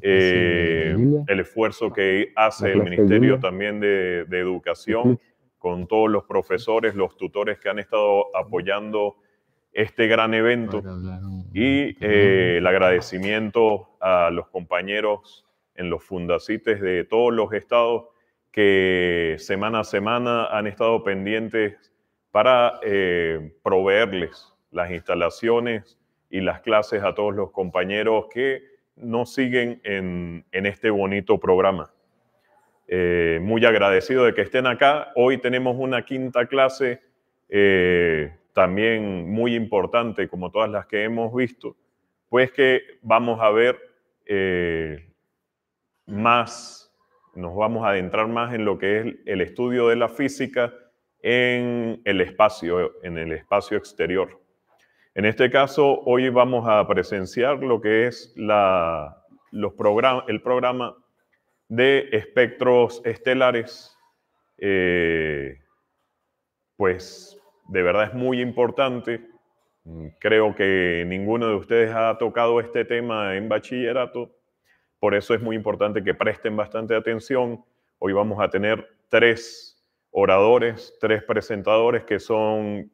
el esfuerzo que hace el Ministerio también de Educación con todos los profesores, los tutores que han estado apoyando este gran evento, y el agradecimiento a los compañeros en los Fundacites de todos los estados que semana a semana han estado pendientes para proveerles las instalaciones y las clases a todos los compañeros que nos siguen en este bonito programa. Muy agradecido de que estén acá. Hoy tenemos una quinta clase también muy importante, como todas las que hemos visto, pues que vamos a ver nos vamos a adentrar más en lo que es el estudio de la física en el espacio exterior. En este caso, hoy vamos a presenciar lo que es el programa de espectros estelares. Pues de verdad es muy importante. Creo que ninguno de ustedes ha tocado este tema en bachillerato. Por eso es muy importante que presten bastante atención. Hoy vamos a tener 3 oradores, 3 presentadores, que son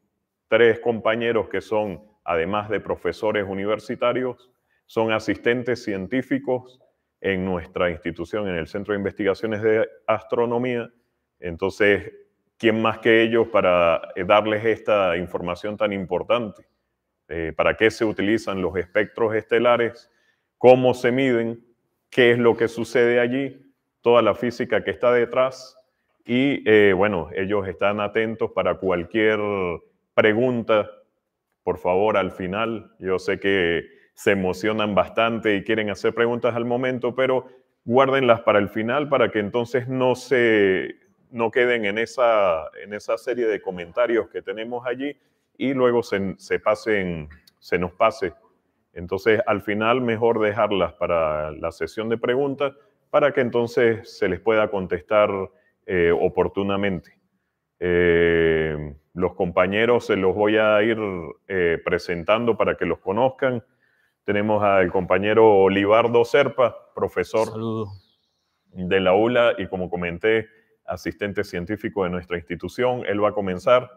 3 compañeros que son, además de profesores universitarios, son asistentes científicos en nuestra institución, en el Centro de Investigaciones de Astronomía. Entonces, ¿quién más que ellos para darles esta información tan importante? ¿Para qué se utilizan los espectros estelares? ¿Cómo se miden? ¿Qué es lo que sucede allí? Toda la física que está detrás. Y bueno, ellos están atentos para cualquier pregunta. Por favor, al final, yo sé que se emocionan bastante y quieren hacer preguntas al momento, pero guárdenlas para el final para que entonces no queden en esa serie de comentarios que tenemos allí y luego se nos pase. Entonces, al final, mejor dejarlas para la sesión de preguntas para que entonces se les pueda contestar oportunamente. Los compañeros se los voy a ir presentando para que los conozcan. Tenemos al compañero Libardo Serpa, profesor de la ULA y, como comenté, asistente científico de nuestra institución. Él va a comenzar.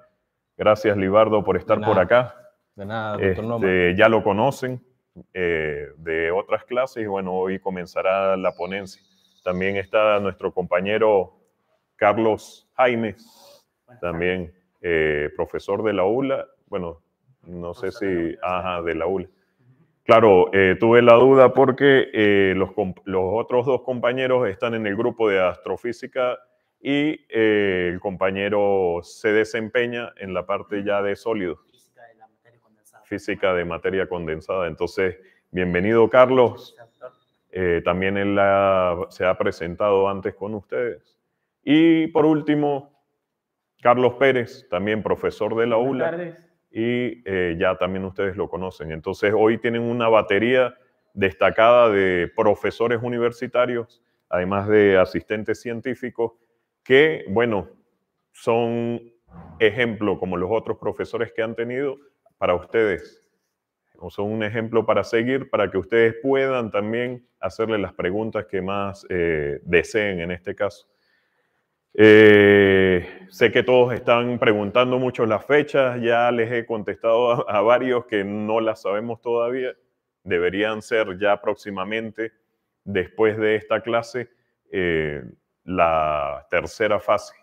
Gracias, Libardo, por estar por acá. De nada, doctor Noma. Ya lo conocen de otras clases y bueno, hoy comenzará la ponencia. También está nuestro compañero Carlos Jaime, también profesor de la ULA. Bueno, no sé si... de la ULA. Claro, tuve la duda porque los otros 2 compañeros están en el grupo de astrofísica y el compañero se desempeña en la parte ya de sólidos. Física de materia condensada. Entonces, bienvenido, Carlos. También él se ha presentado antes con ustedes. Y por último, Carlos Pérez, también profesor de la ULA. Buenas tardes. Y ya también ustedes lo conocen. Entonces, hoy tienen una batería destacada de profesores universitarios, además de asistentes científicos, que, bueno, son ejemplo, como los otros profesores que han tenido, para ustedes. O son un ejemplo para seguir, para que ustedes puedan también hacerle las preguntas que más deseen en este caso. Sé que todos están preguntando mucho las fechas, ya les he contestado a varios que no las sabemos todavía. Deberían ser ya próximamente, después de esta clase, la tercera fase.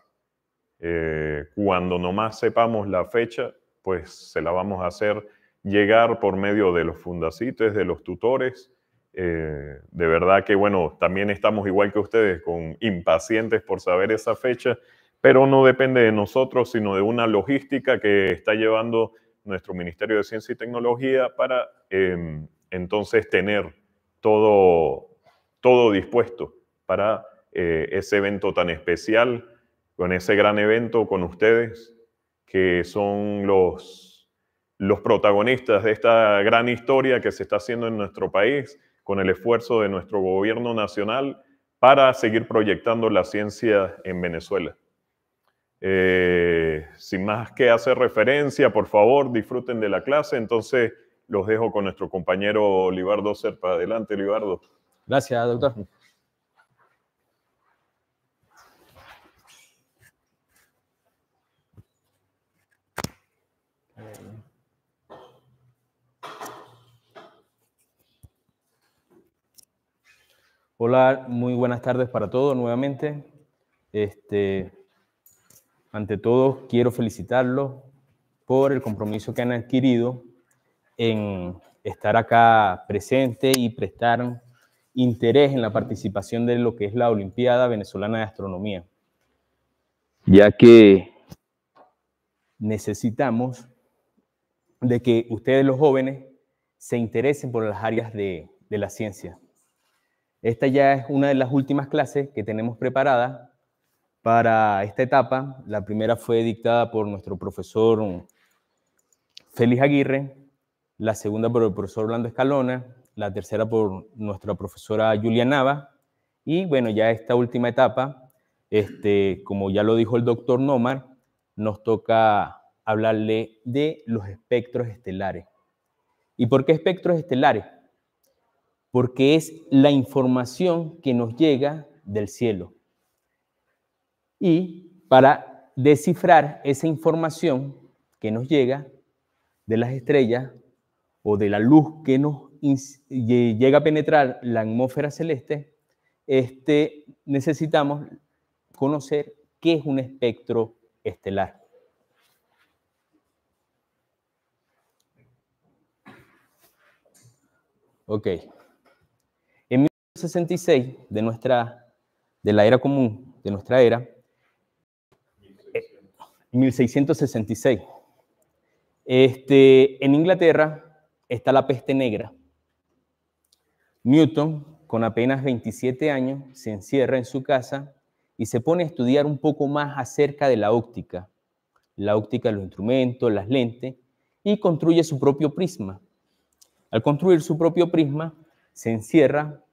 Cuando nomás sepamos la fecha, pues se la vamos a hacer llegar por medio de los fundacites, de los tutores. De verdad que, bueno, también estamos igual que ustedes, impacientes por saber esa fecha, pero no depende de nosotros, sino de una logística que está llevando nuestro Ministerio de Ciencia y Tecnología para entonces tener todo dispuesto para ese evento tan especial, con ese gran evento con ustedes, que son los protagonistas de esta gran historia que se está haciendo en nuestro país, con el esfuerzo de nuestro gobierno nacional para seguir proyectando la ciencia en Venezuela. Sin más que hacer referencia, por favor, disfruten de la clase. Entonces, los dejo con nuestro compañero Libardo Serpa. Adelante, Libardo. Gracias, doctor. Hola, muy buenas tardes para todos nuevamente. Ante todo, quiero felicitarlos por el compromiso que han adquirido en estar acá presente y prestar interés en la participación de lo que es la Olimpiada Venezolana de Astronomía, ya que necesitamos de que ustedes los jóvenes se interesen por las áreas de la ciencia. Esta ya es una de las últimas clases que tenemos preparadas para esta etapa. La primera fue dictada por nuestro profesor Félix Aguirre, la segunda por el profesor Orlando Escalona, la tercera por nuestra profesora Julia Nava, y bueno, ya esta última etapa, como ya lo dijo el doctor Nomar, nos toca hablarle de los espectros estelares. ¿Y por qué espectros estelares? Porque es la información que nos llega del cielo. Y para descifrar esa información que nos llega de las estrellas o de la luz que nos llega a penetrar la atmósfera celeste, necesitamos conocer qué es un espectro estelar. Ok. En 1966, de la era común, de nuestra era, 1666, en Inglaterra está la peste negra. Newton, con apenas 27 años, se encierra en su casa y se pone a estudiar un poco más acerca de la óptica de los instrumentos, las lentes, y construye su propio prisma. Al construir su propio prisma, se encierra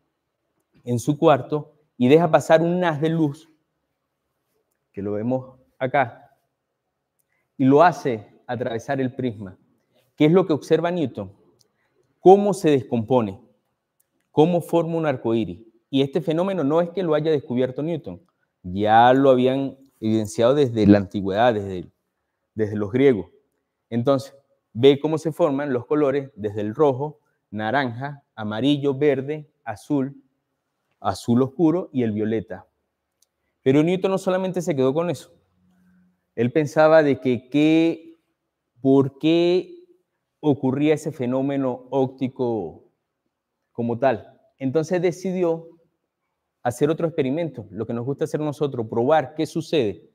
en su cuarto y deja pasar un haz de luz, que lo vemos acá, y lo hace atravesar el prisma. ¿Qué es lo que observa Newton? Cómo se descompone, cómo forma un arcoíris. Y este fenómeno no es que lo haya descubierto Newton, ya lo habían evidenciado desde la antigüedad, desde los griegos. Entonces, ve cómo se forman los colores desde el rojo, naranja, amarillo, verde, azul, azul oscuro y el violeta. Pero Newton no solamente se quedó con eso. Él pensaba de que por qué ocurría ese fenómeno óptico como tal. Entonces decidió hacer otro experimento, lo que nos gusta hacer nosotros, probar qué sucede.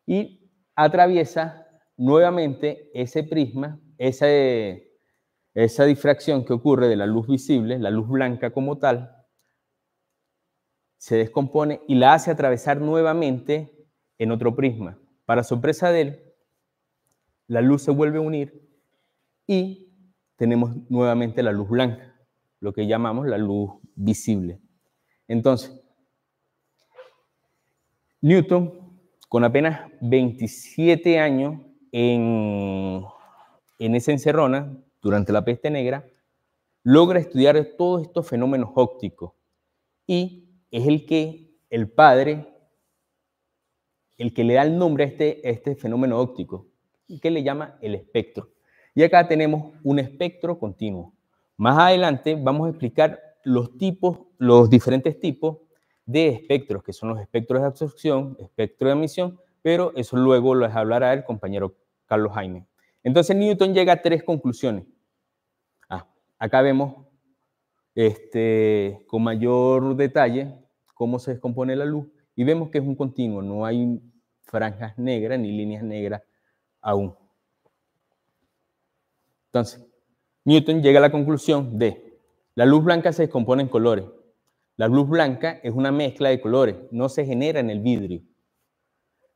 Y atraviesa nuevamente ese prisma, esa difracción que ocurre de la luz visible, la luz blanca como tal, se descompone y la hace atravesar nuevamente en otro prisma. Para sorpresa de él, la luz se vuelve a unir y tenemos nuevamente la luz blanca, lo que llamamos la luz visible. Entonces, Newton, con apenas 27 años en esa encerrona, durante la peste negra, logra estudiar todos estos fenómenos ópticos y es el padre, el que le da el nombre a este fenómeno óptico, que le llama el espectro. Y acá tenemos un espectro continuo. Más adelante vamos a explicar los diferentes tipos de espectros, que son los espectros de absorción, espectro de emisión, pero eso luego les hablará el compañero Carlos Jaime. Entonces Newton llega a tres conclusiones. Acá vemos con mayor detalle cómo se descompone la luz y vemos que es un continuo, no hay franjas negras ni líneas negras aún. Entonces, Newton llega a la conclusión de la luz blanca se descompone en colores. La luz blanca es una mezcla de colores, no se genera en el vidrio.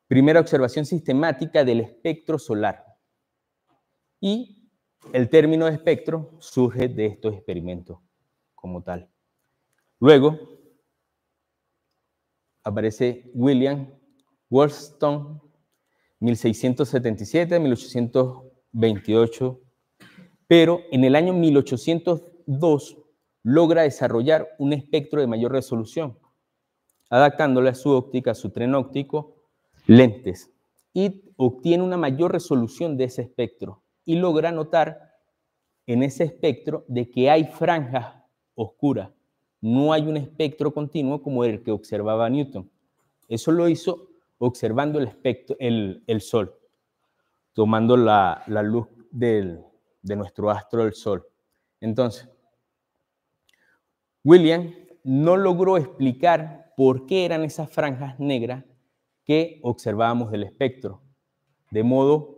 Primera observación sistemática del espectro solar. Y el término de espectro surge de estos experimentos como tal. Luego aparece William Wollaston, 1677-1828, pero en el año 1802 logra desarrollar un espectro de mayor resolución, adaptándole a su óptica, a su tren óptico, lentes, y obtiene una mayor resolución de ese espectro y logra notar en ese espectro de que hay franjas oscuras. No hay un espectro continuo como el que observaba Newton. Eso lo hizo observando el Sol, tomando la luz de nuestro astro del Sol. Entonces, William no logró explicar por qué eran esas franjas negras que observábamos del espectro, de modo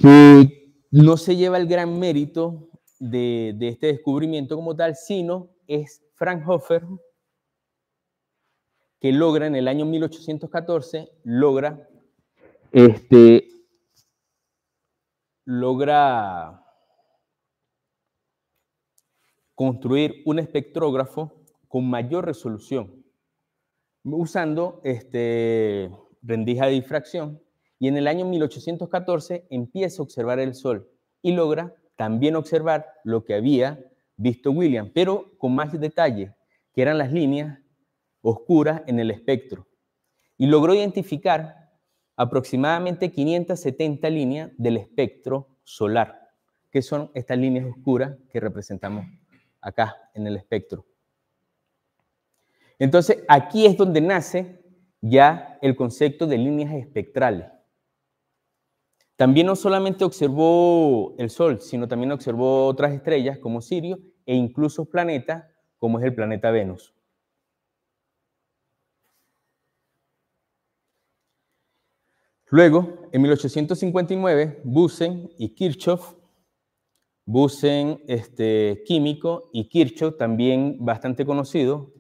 que no se lleva el gran mérito de este descubrimiento como tal, sino es Fraunhofer, que logra en el año 1814, logra construir un espectrógrafo con mayor resolución, usando rendija de difracción, y en el año 1814 empieza a observar el Sol y logra también observar lo que había visto William, pero con más detalle, que eran las líneas oscuras en el espectro. Y logró identificar aproximadamente 570 líneas del espectro solar, que son estas líneas oscuras que representamos acá en el espectro. Entonces, aquí es donde nace ya el concepto de líneas espectrales. También no solamente observó el Sol, sino también observó otras estrellas como Sirio e incluso planetas como es el planeta Venus. Luego, en 1859, Bunsen y Kirchhoff, Bunsen químico y Kirchhoff también bastante conocido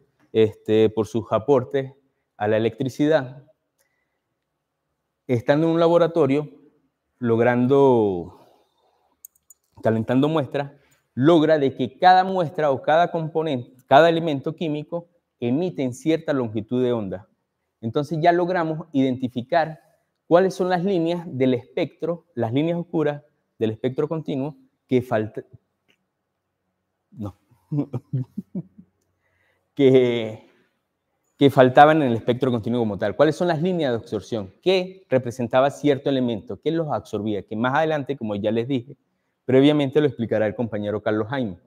por sus aportes a la electricidad, estando en un laboratorio, calentando muestras, logra de que cada muestra o cada componente, cada elemento químico emite en cierta longitud de onda. Entonces ya logramos identificar cuáles son las líneas del espectro, las líneas oscuras del espectro continuo que faltaban en el espectro continuo como tal. ¿Cuáles son las líneas de absorción? ¿Qué representaba cierto elemento? ¿Qué los absorbía? Que más adelante, como ya les dije, previamente lo explicará el compañero Carlos Jaime.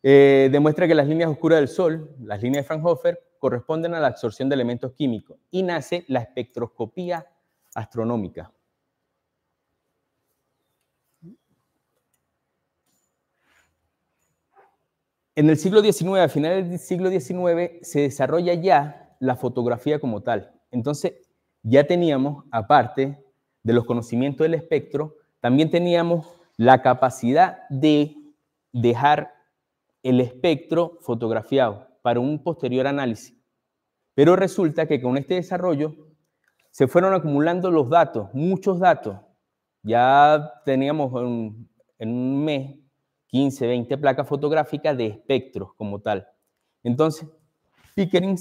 Demuestra que las líneas oscuras del Sol, las líneas de Fraunhofer, corresponden a la absorción de elementos químicos y nace la espectroscopía astronómica. En el siglo XIX, a finales del siglo XIX, se desarrolla ya la fotografía como tal. Entonces, ya teníamos, aparte de los conocimientos del espectro, también teníamos la capacidad de dejar el espectro fotografiado para un posterior análisis. Pero resulta que con este desarrollo se fueron acumulando los datos, muchos datos. Ya teníamos en un mes 15, 20 placas fotográficas de espectros como tal. Entonces, Pickering,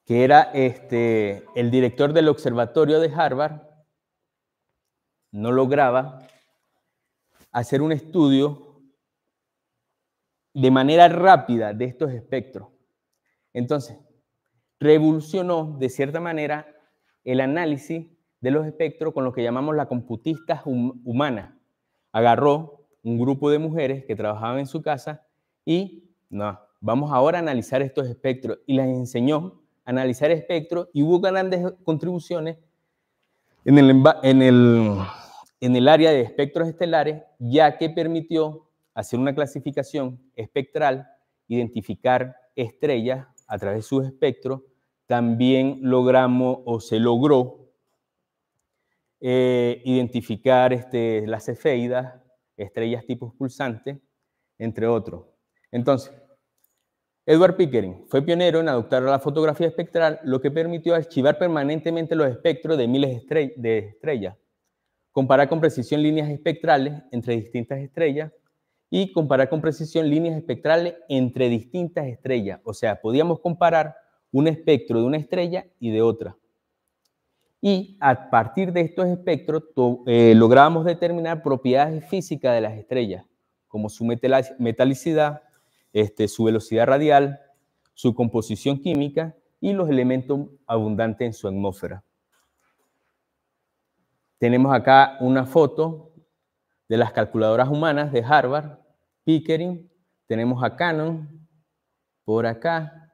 que era el director del observatorio de Harvard, no lograba hacer un estudio de manera rápida de estos espectros. Entonces, revolucionó de cierta manera el análisis de los espectros con lo que llamamos la computista humana. Agarró un grupo de mujeres que trabajaban en su casa y vamos ahora a analizar estos espectros, y les enseñó a analizar espectros, y hubo grandes contribuciones en el área de espectros estelares, ya que permitió hacer una clasificación espectral, identificar estrellas a través de sus espectros. También se logró identificar las cefeidas, estrellas tipos pulsantes, entre otros. Entonces, Edward Pickering fue pionero en adoptar la fotografía espectral, lo que permitió archivar permanentemente los espectros de miles de estrellas, comparar con precisión líneas espectrales entre distintas estrellas y comparar con precisión líneas espectrales entre distintas estrellas. O sea, podíamos comparar un espectro de una estrella y de otra. Y a partir de estos espectros lográbamos determinar propiedades físicas de las estrellas, como su metalicidad, su velocidad radial, su composición química y los elementos abundantes en su atmósfera. Tenemos acá una foto de las calculadoras humanas de Harvard, Pickering. Tenemos a Cannon por acá.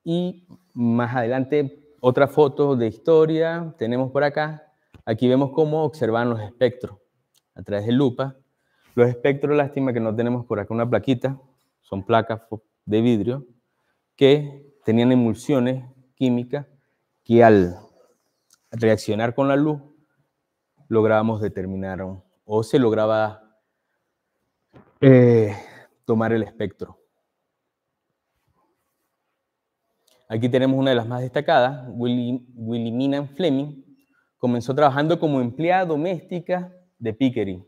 Y más adelante, otra foto de historia tenemos por acá. Aquí vemos cómo observan los espectros a través de lupa. Los espectros, lástima que no tenemos por acá una plaquita, son placas de vidrio que tenían emulsiones químicas que al reaccionar con la luz lográbamos determinar o se lograba tomar el espectro. Aquí tenemos una de las más destacadas, Wilhelmina Fleming. Comenzó trabajando como empleada doméstica de Pickering.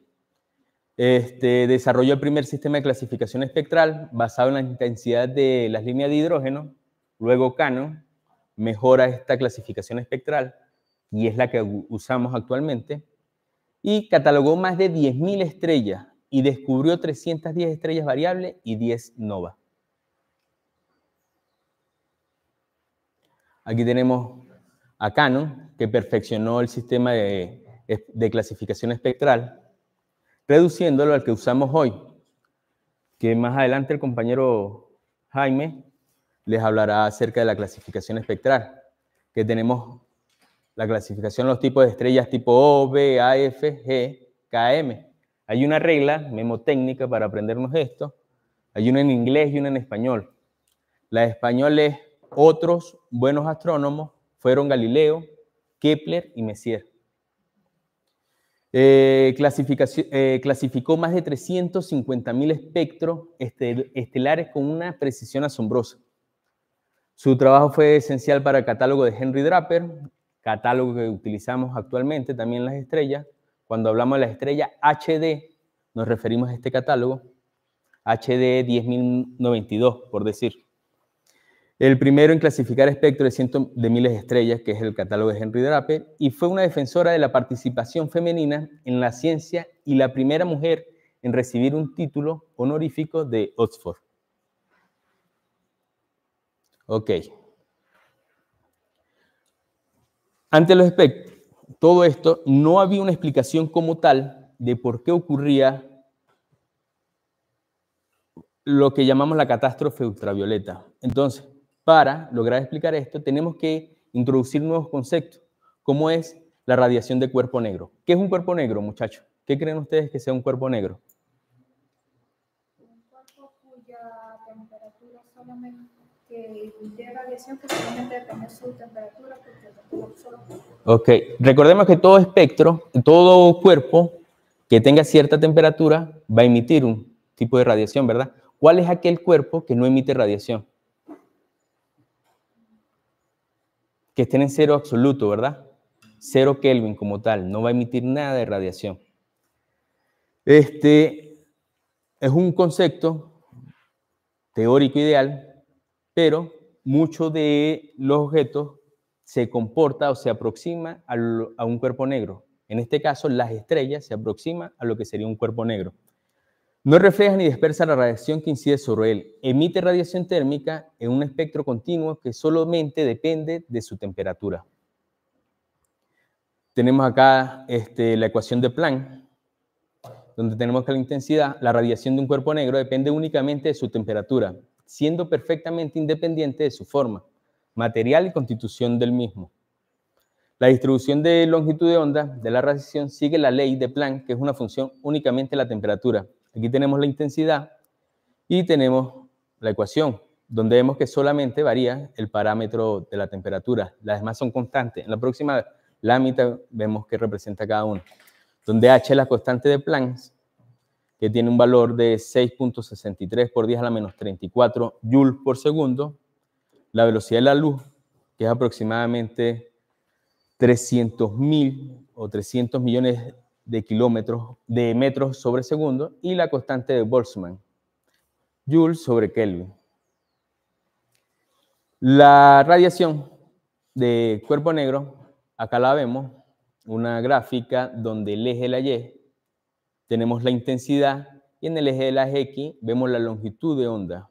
Desarrolló el primer sistema de clasificación espectral basado en la intensidad de las líneas de hidrógeno. Luego Cannon mejora esta clasificación espectral y es la que usamos actualmente. Y catalogó más de 10.000 estrellas y descubrió 310 estrellas variables y 10 novas. Aquí tenemos a Cannon, que perfeccionó el sistema de clasificación espectral, reduciéndolo al que usamos hoy, que más adelante el compañero Jaime les hablará acerca de la clasificación espectral, que tenemos la clasificación de los tipos de estrellas tipo O, B, A, F, G, K, M. Hay una regla memotécnica para aprendernos esto. Hay una en inglés y una en español. La de español es: otros buenos astrónomos fueron Galileo, Kepler y Messier. Clasificó más de 350.000 espectros estelares con una precisión asombrosa. Su trabajo fue esencial para el catálogo de Henry Draper, catálogo que utilizamos actualmente también en las estrellas. Cuando hablamos de las estrellas HD, nos referimos a este catálogo, HD 10.092, por decir. El primero en clasificar espectros de cientos de miles de estrellas, que es el catálogo de Henry Draper, y fue una defensora de la participación femenina en la ciencia y la primera mujer en recibir un título honorífico de Oxford. Ok. Ante los espectros, todo esto, no había una explicación como tal de por qué ocurría lo que llamamos la catástrofe ultravioleta. Entonces, para lograr explicar esto, tenemos que introducir nuevos conceptos, como es la radiación de cuerpo negro. ¿Qué es un cuerpo negro, muchachos? ¿Qué creen ustedes que sea un cuerpo negro? Un cuerpo cuya temperatura solamente, que emite radiación que solamente depende de su temperatura, porque Ok, recordemos que todo espectro, todo cuerpo que tenga cierta temperatura va a emitir un tipo de radiación, ¿verdad? ¿Cuál es aquel cuerpo que no emite radiación? Que estén en cero absoluto, ¿verdad? 0 Kelvin como tal, no va a emitir nada de radiación. Este es un concepto teórico ideal, pero muchos de los objetos se comporta o se aproxima a un cuerpo negro. En este caso, las estrellas se aproximan a lo que sería un cuerpo negro. No refleja ni dispersa la radiación que incide sobre él. Emite radiación térmica en un espectro continuo que solamente depende de su temperatura. Tenemos acá la ecuación de Planck, donde tenemos que la intensidad, la radiación de un cuerpo negro depende únicamente de su temperatura, siendo perfectamente independiente de su forma, material y constitución del mismo. La distribución de longitud de onda de la radiación sigue la ley de Planck, que es una función únicamente de la temperatura. Aquí tenemos la intensidad y tenemos la ecuación, donde vemos que solamente varía el parámetro de la temperatura. Las demás son constantes. En la próxima lámina vemos qué representa cada uno. Donde H es la constante de Planck, que tiene un valor de 6.63 por 10 a la menos 34 joules por segundo. La velocidad de la luz, que es aproximadamente 300.000 o 300 millones de metros sobre segundo, y la constante de Boltzmann, Joules sobre Kelvin. La radiación de cuerpo negro, acá la vemos, una gráfica donde el eje de la Y tenemos la intensidad y en el eje de las X vemos la longitud de onda.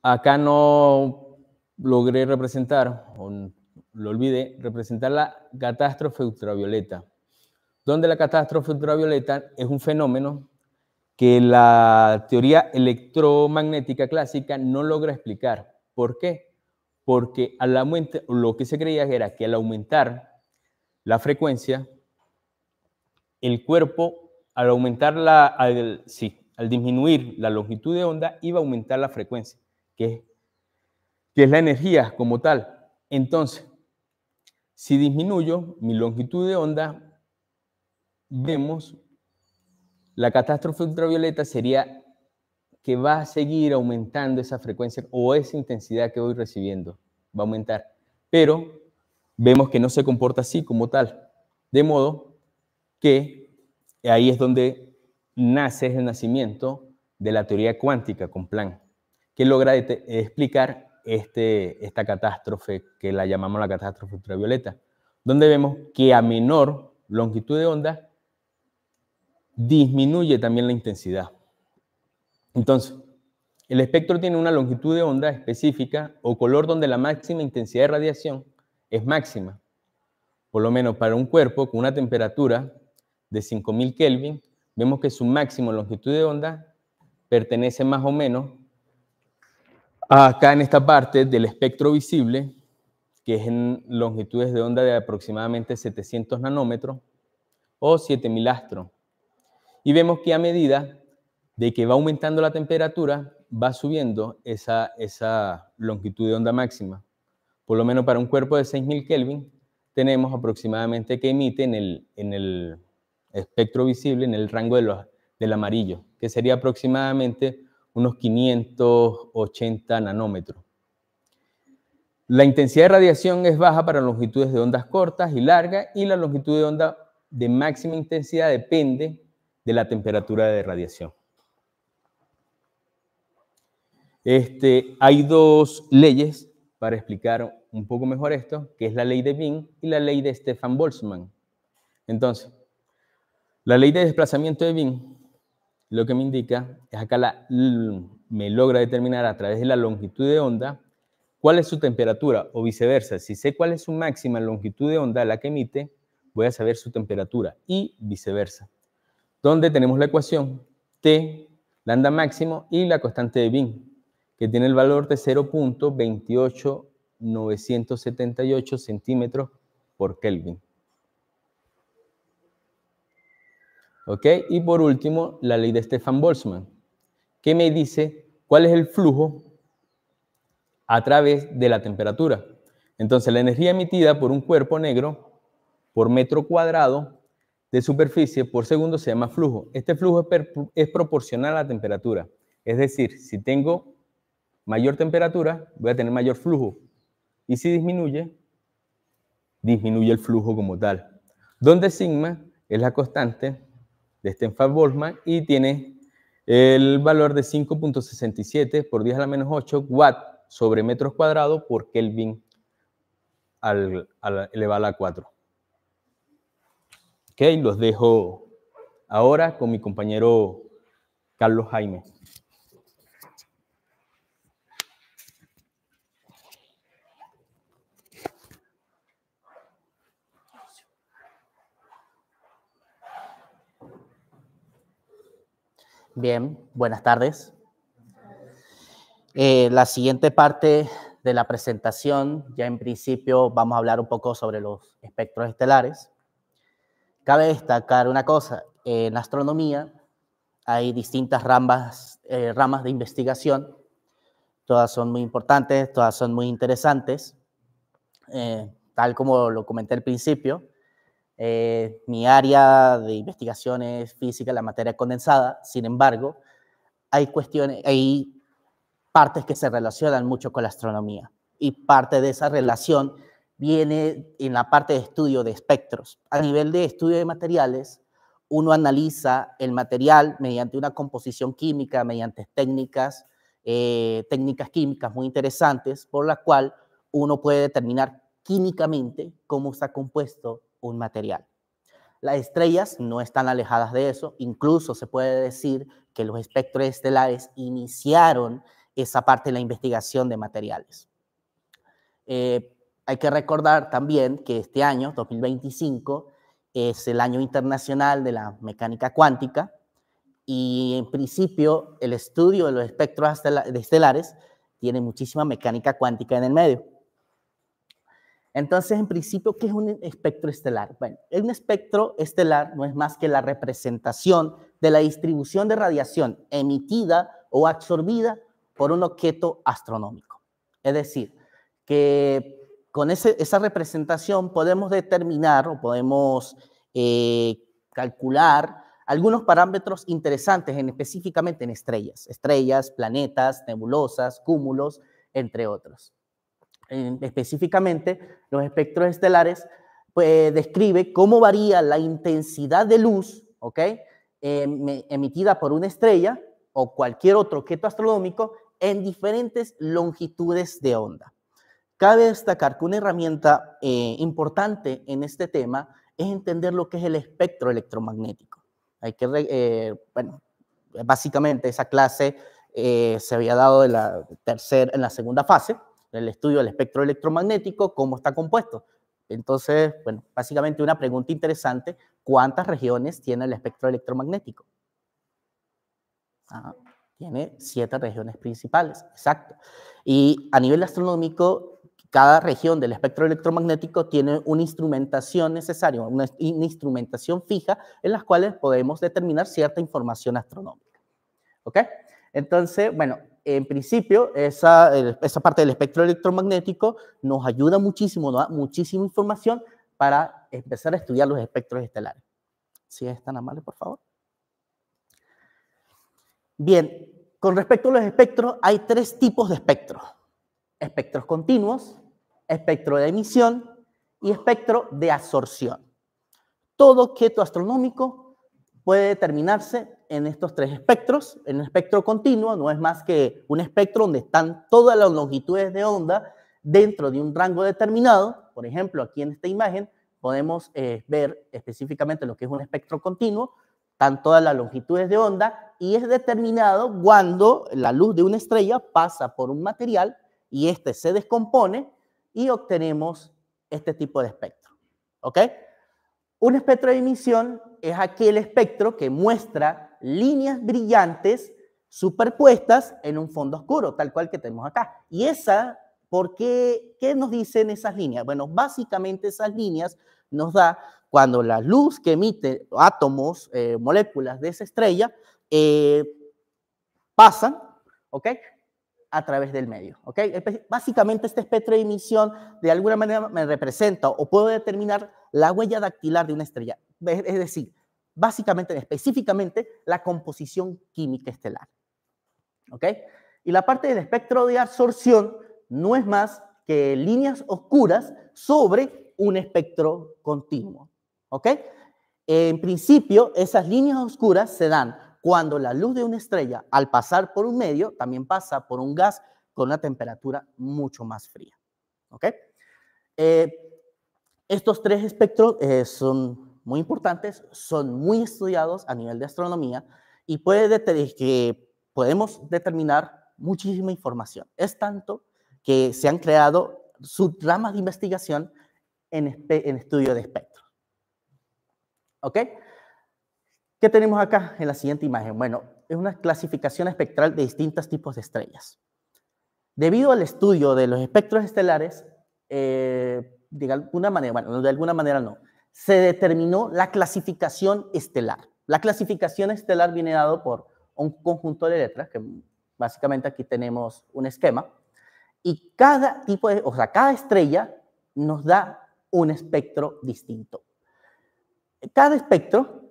Acá no logré representar, o lo olvidé, representar la catástrofe ultravioleta, donde la catástrofe ultravioleta es un fenómeno que la teoría electromagnética clásica no logra explicar. ¿Por qué? Porque lo que se creía era que al aumentar la frecuencia, el cuerpo, al disminuir la longitud de onda, iba a aumentar la frecuencia, que es la energía como tal. Entonces, si disminuyo mi longitud de onda, vemos la catástrofe ultravioleta sería que va a seguir aumentando esa frecuencia o esa intensidad que voy recibiendo, va a aumentar. Pero vemos que no se comporta así como tal. De modo que ahí es donde nace el nacimiento de la teoría cuántica con Planck, que logra explicar esta catástrofe que la llamamos la catástrofe ultravioleta, donde vemos que a menor longitud de onda disminuye también la intensidad. Entonces, el espectro tiene una longitud de onda específica o color donde la máxima intensidad de radiación es máxima. Por lo menos para un cuerpo con una temperatura de 5000 Kelvin, vemos que su máxima longitud de onda pertenece más o menos acá en esta parte del espectro visible, que es en longitudes de onda de aproximadamente 700 nanómetros o 7000 astros. Y vemos que a medida de que va aumentando la temperatura, va subiendo esa longitud de onda máxima. Por lo menos para un cuerpo de 6000 Kelvin, tenemos aproximadamente que emite en el espectro visible, en el rango del amarillo, que sería aproximadamente unos 580 nanómetros. La intensidad de radiación es baja para longitudes de ondas cortas y largas, y la longitud de onda de máxima intensidad depende de la temperatura de radiación. Hay dos leyes para explicar un poco mejor esto, que es la ley de Wien y la ley de Stefan Boltzmann. Entonces, la ley de desplazamiento de Wien, lo que me indica es acá me logra determinar a través de la longitud de onda cuál es su temperatura, o viceversa. Si sé cuál es su máxima longitud de onda, la que emite, voy a saber su temperatura, y viceversa. Donde tenemos la ecuación T, lambda máximo, y la constante de Wien, que tiene el valor de 0.28978 centímetros por Kelvin. ¿Ok? Y por último, la ley de Stefan Boltzmann, que me dice cuál es el flujo a través de la temperatura. Entonces, la energía emitida por un cuerpo negro por metro cuadrado de superficie por segundo se llama flujo. Este flujo es proporcional a la temperatura. Es decir, si tengo mayor temperatura, voy a tener mayor flujo. Y si disminuye el flujo como tal. Donde sigma es la constante de Stefan-Boltzmann y tiene el valor de 5.67 por 10 a la menos 8 watts sobre metros cuadrados por Kelvin elevado a la 4. Ok, los dejo ahora con mi compañero Carlos Jaime. Bien, buenas tardes. La siguiente parte de la presentación, ya en principio vamos a hablar un poco sobre los espectros estelares. Cabe destacar una cosa, en astronomía hay distintas ramas de investigación, todas son muy importantes, todas son muy interesantes, tal como lo comenté al principio. Mi área de investigación es física, la materia condensada. Sin embargo, hay partes que se relacionan mucho con la astronomía, y parte de esa relación viene en la parte de estudio de espectros. A nivel de estudio de materiales, uno analiza el material mediante una composición química, mediante técnicas químicas muy interesantes, por la cual uno puede determinar químicamente cómo está compuesto un material. Las estrellas no están alejadas de eso, incluso se puede decir que los espectros estelares iniciaron esa parte de la investigación de materiales. Hay que recordar también que este año, 2025, es el año internacional de la mecánica cuántica y en principio el estudio de los espectros estelares tiene muchísima mecánica cuántica en el medio. Entonces, en principio, ¿qué es un espectro estelar? Bueno, un espectro estelar no es más que la representación de la distribución de radiación emitida o absorbida por un objeto astronómico. Es decir, que con esa representación podemos determinar o podemos calcular algunos parámetros interesantes específicamente en estrellas, planetas, nebulosas, cúmulos, entre otros. Específicamente, los espectros estelares pues, describe cómo varía la intensidad de luz, ¿ok? Emitida por una estrella o cualquier otro objeto astronómico en diferentes longitudes de onda. Cabe destacar que una herramienta importante en este tema es entender lo que es el espectro electromagnético. Hay que, bueno, básicamente esa clase se había dado en la segunda fase, el estudio del espectro electromagnético, cómo está compuesto. Entonces, bueno, básicamente una pregunta interesante, ¿cuántas regiones tiene el espectro electromagnético? Tiene 7 regiones principales, exacto. Y a nivel astronómico, cada región del espectro electromagnético tiene una instrumentación necesaria, una instrumentación fija en las cuales podemos determinar cierta información astronómica. ¿Ok? Entonces, bueno, en principio, esa parte del espectro electromagnético nos ayuda muchísimo, nos da muchísima información para empezar a estudiar los espectros estelares. Si es tan amable, por favor. Bien, con respecto a los espectros, hay 3 tipos de espectros. Espectros continuos, espectro de emisión y espectro de absorción. Todo objeto astronómico puede determinarse en estos 3 espectros. En el espectro continuo no es más que un espectro donde están todas las longitudes de onda dentro de un rango determinado. Por ejemplo, aquí en esta imagen podemos ver específicamente lo que es un espectro continuo. Están todas las longitudes de onda y es determinado cuando la luz de una estrella pasa por un material y este se descompone y obtenemos este tipo de espectro. ¿Ok? Un espectro de emisión es aquel espectro que muestra líneas brillantes superpuestas en un fondo oscuro, tal cual que tenemos acá. Y esa, ¿qué nos dicen esas líneas? Bueno, básicamente esas líneas nos da cuando la luz que emite átomos, moléculas de esa estrella, pasan, ¿ok?, a través del medio, ¿ok? Básicamente este espectro de emisión de alguna manera me representa o puedo determinar la huella dactilar de una estrella, es decir, básicamente, específicamente, la composición química estelar, ¿ok? Y la parte del espectro de absorción no es más que líneas oscuras sobre un espectro continuo, ¿ok? En principio, esas líneas oscuras se dan cuando la luz de una estrella, al pasar por un medio, también pasa por un gas con una temperatura mucho más fría. ¿Ok? Estos 3 espectros son muy importantes, son muy estudiados a nivel de astronomía y podemos determinar muchísima información. Es tanto que se han creado subramas de investigación en estudio de espectros. ¿Ok? ¿Qué tenemos acá en la siguiente imagen? Bueno, es una clasificación espectral de distintos tipos de estrellas. Debido al estudio de los espectros estelares, de alguna manera, bueno, de alguna manera no, se determinó la clasificación estelar. La clasificación estelar viene dado por un conjunto de letras, que básicamente aquí tenemos un esquema, y cada tipo de, o sea, cada estrella nos da un espectro distinto. Cada espectro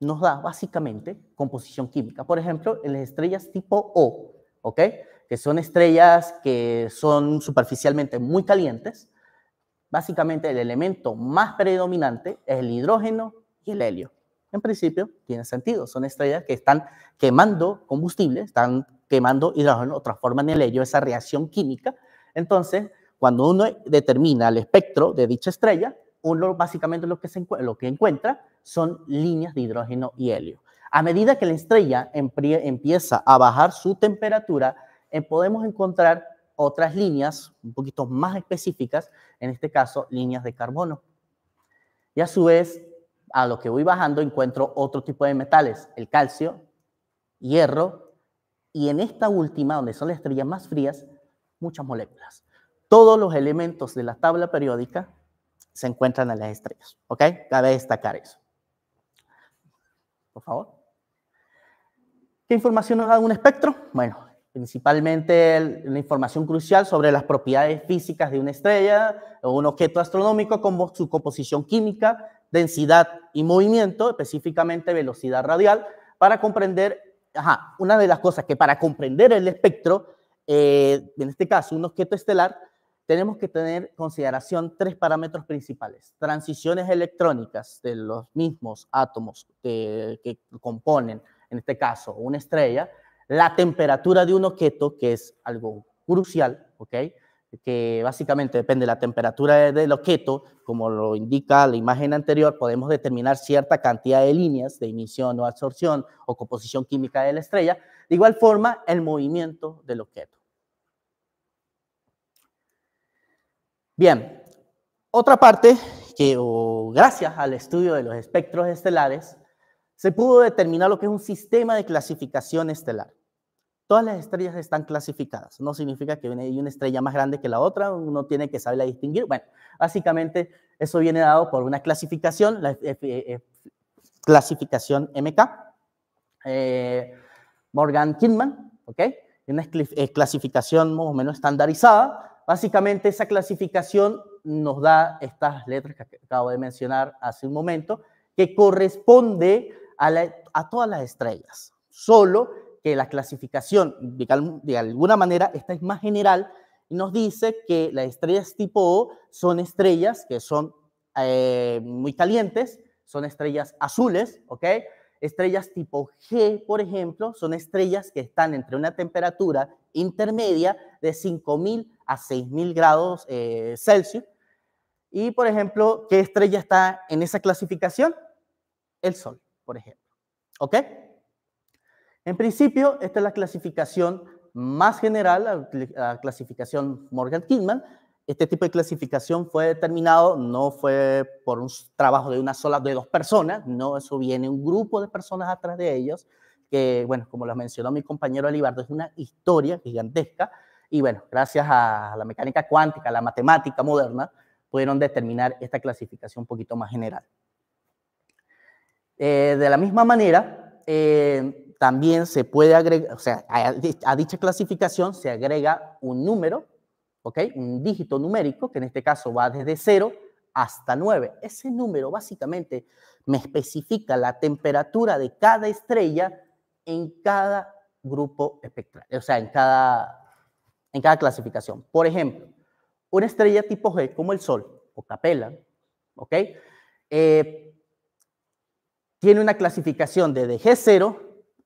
nos da básicamente composición química. Por ejemplo, en las estrellas tipo O, ¿ok?, que son estrellas que son superficialmente muy calientes, básicamente el elemento más predominante es el hidrógeno y el helio. En principio, tiene sentido. Son estrellas que están quemando combustible, están quemando hidrógeno o transforman el helio, esa reacción química. Entonces, cuando uno determina el espectro de dicha estrella, uno básicamente lo que encuentra son líneas de hidrógeno y helio. A medida que la estrella empieza a bajar su temperatura, podemos encontrar otras líneas un poquito más específicas, en este caso líneas de carbono. Y a su vez, a lo que voy bajando encuentro otro tipo de metales, el calcio, hierro, y en esta última, donde son las estrellas más frías, muchas moléculas. Todos los elementos de la tabla periódica se encuentran en las estrellas, ¿ok? Cabe destacar eso. Por favor. ¿Qué información nos da un espectro? Bueno, principalmente la información crucial sobre las propiedades físicas de una estrella o un objeto astronómico, como su composición química, densidad y movimiento, específicamente velocidad radial, para comprender, una de las cosas que para comprender el espectro, en este caso un objeto estelar, tenemos que tener en consideración 3 parámetros principales: transiciones electrónicas de los mismos átomos que componen, en este caso, una estrella, la temperatura de un objeto, que es algo crucial, ¿ok? Que básicamente depende de la temperatura del objeto, como lo indica la imagen anterior, podemos determinar cierta cantidad de líneas de emisión o absorción o composición química de la estrella. De igual forma, el movimiento del objeto. Bien, otra parte que gracias al estudio de los espectros estelares se pudo determinar lo que es un sistema de clasificación estelar. Todas las estrellas están clasificadas, no significa que hay una estrella más grande que la otra, uno tiene que saberla distinguir. Bueno, básicamente eso viene dado por una clasificación, la clasificación MK, Morgan-Kingman, ¿ok? Una clasificación más o menos estandarizada. Básicamente esa clasificación nos da estas letras que acabo de mencionar hace un momento, que corresponde a todas las estrellas, solo que la clasificación, de alguna manera, esta es más general y nos dice que las estrellas tipo O son estrellas que son muy calientes, son estrellas azules, ¿ok? Estrellas tipo G, por ejemplo, son estrellas que están entre una temperatura intermedia de 5.000 a 6.000 grados Celsius. Y, por ejemplo, ¿qué estrella está en esa clasificación? El Sol, por ejemplo. ¿Ok? En principio, esta es la clasificación más general, la clasificación Morgan-Kingman. Este tipo de clasificación fue determinado, no fue por un trabajo de de 2 personas, no, eso viene un grupo de personas atrás de ellos, que, bueno, como lo mencionó mi compañero Alibardo, es una historia gigantesca, y bueno, gracias a la mecánica cuántica, a la matemática moderna, pudieron determinar esta clasificación un poquito más general. De la misma manera, también se puede agregar, o sea, a dicha clasificación se agrega un número, ¿ok? Un dígito numérico, que en este caso va desde 0 hasta 9. Ese número básicamente me especifica la temperatura de cada estrella en cada grupo espectral, o sea, en cada clasificación. Por ejemplo, una estrella tipo G, como el Sol o Capella, ¿ok? Tiene una clasificación de G0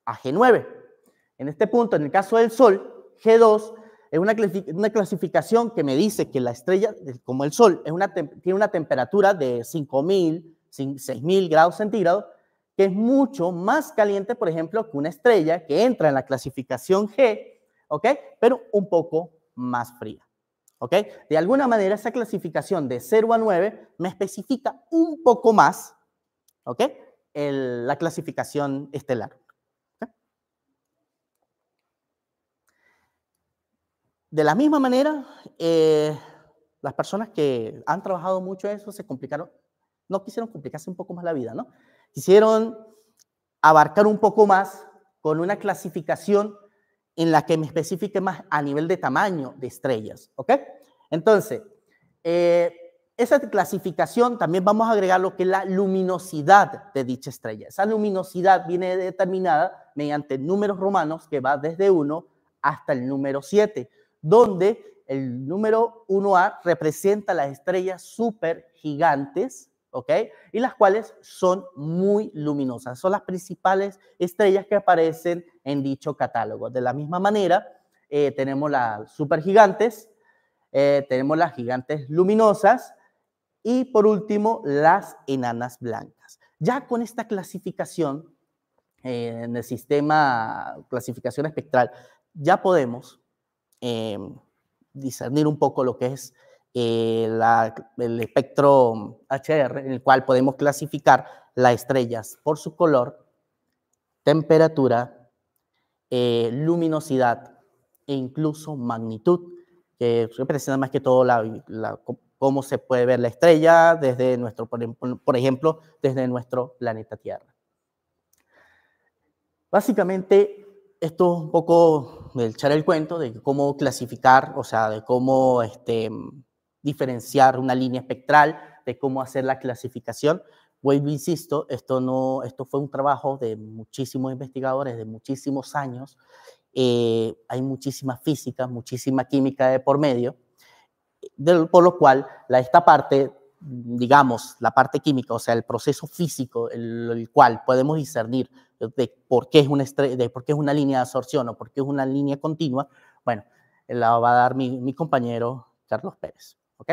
a G9. En este punto, en el caso del Sol, G2 es una clasificación que me dice que la estrella, como el Sol, tiene una temperatura de 5.000, 6.000 grados centígrados, que es mucho más caliente, por ejemplo, que una estrella que entra en la clasificación G, ¿ok? Pero un poco más fría, ¿ok? De alguna manera, esa clasificación de 0 a 9 me especifica un poco más, ¿ok? La clasificación estelar. ¿Okay? De la misma manera, las personas que han trabajado mucho eso se complicaron, no quisieron complicarse un poco más la vida, ¿no? Quisieron abarcar un poco más con una clasificación en la que me especifique más a nivel de tamaño de estrellas, ¿ok? Entonces, esa clasificación también vamos a agregar lo que es la luminosidad de dicha estrella. Esa luminosidad viene determinada mediante números romanos que va desde 1 hasta el número 7, donde el número 1A representa las estrellas supergigantes, ¿ok? Y las cuales son muy luminosas. Son las principales estrellas que aparecen en dicho catálogo. De la misma manera, tenemos las supergigantes, tenemos las gigantes luminosas, Y por último, las enanas blancas. Ya con esta clasificación, en el sistema clasificación espectral, ya podemos discernir un poco lo que es el espectro HR, en el cual podemos clasificar las estrellas por su color, temperatura, luminosidad e incluso magnitud, que representa más que todo cómo se puede ver la estrella desde nuestro, por ejemplo, desde nuestro planeta Tierra. Básicamente, esto es un poco de echar el cuento de cómo clasificar, o sea, de cómo diferenciar una línea espectral, de cómo hacer la clasificación. Vuelvo, insisto, esto fue un trabajo de muchísimos investigadores, de muchísimos años. Hay muchísima física, muchísima química de por medio, por lo cual esta parte, digamos, la parte química, o sea, el proceso físico, el cual podemos discernir de por qué es una línea de absorción o por qué es una línea continua, bueno, la va a dar mi compañero Carlos Pérez. ¿Ok?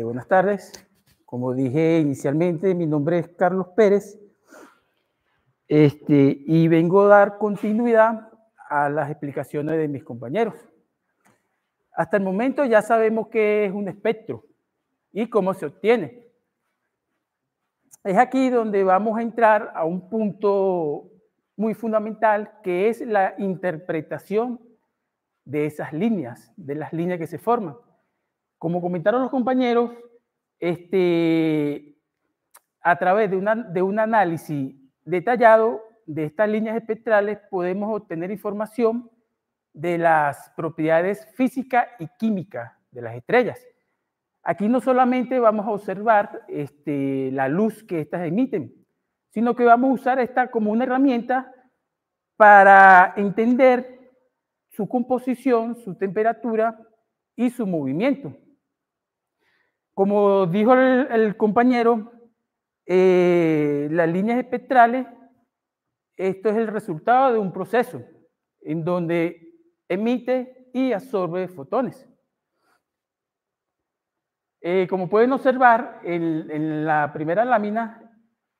Buenas tardes. Como dije inicialmente, mi nombre es Carlos Pérez y vengo a dar continuidad a las explicaciones de mis compañeros. Hasta el momento ya sabemos qué es un espectro y cómo se obtiene. Es aquí donde vamos a entrar a un punto muy fundamental, que es la interpretación de esas líneas, de las líneas que se forman. Como comentaron los compañeros, a través de un análisis detallado de estas líneas espectrales podemos obtener información de las propiedades físicas y químicas de las estrellas. Aquí no solamente vamos a observar la luz que éstas emiten, sino que vamos a usar esta como una herramienta para entender su composición, su temperatura y su movimiento. Como dijo el compañero, las líneas espectrales, esto es el resultado de un proceso en donde emite y absorbe fotones. Como pueden observar, en la primera lámina,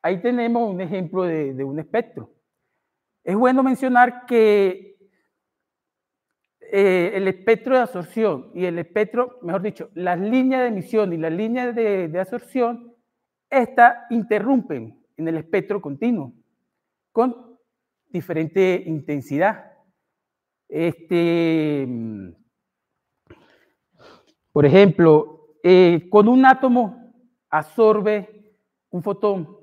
ahí tenemos un ejemplo de un espectro. Es bueno mencionar que el espectro de absorción y el espectro, mejor dicho, las líneas de emisión y las líneas de absorción, estas interrumpen en el espectro continuo con diferente intensidad. Por ejemplo, con un átomo absorbe un fotón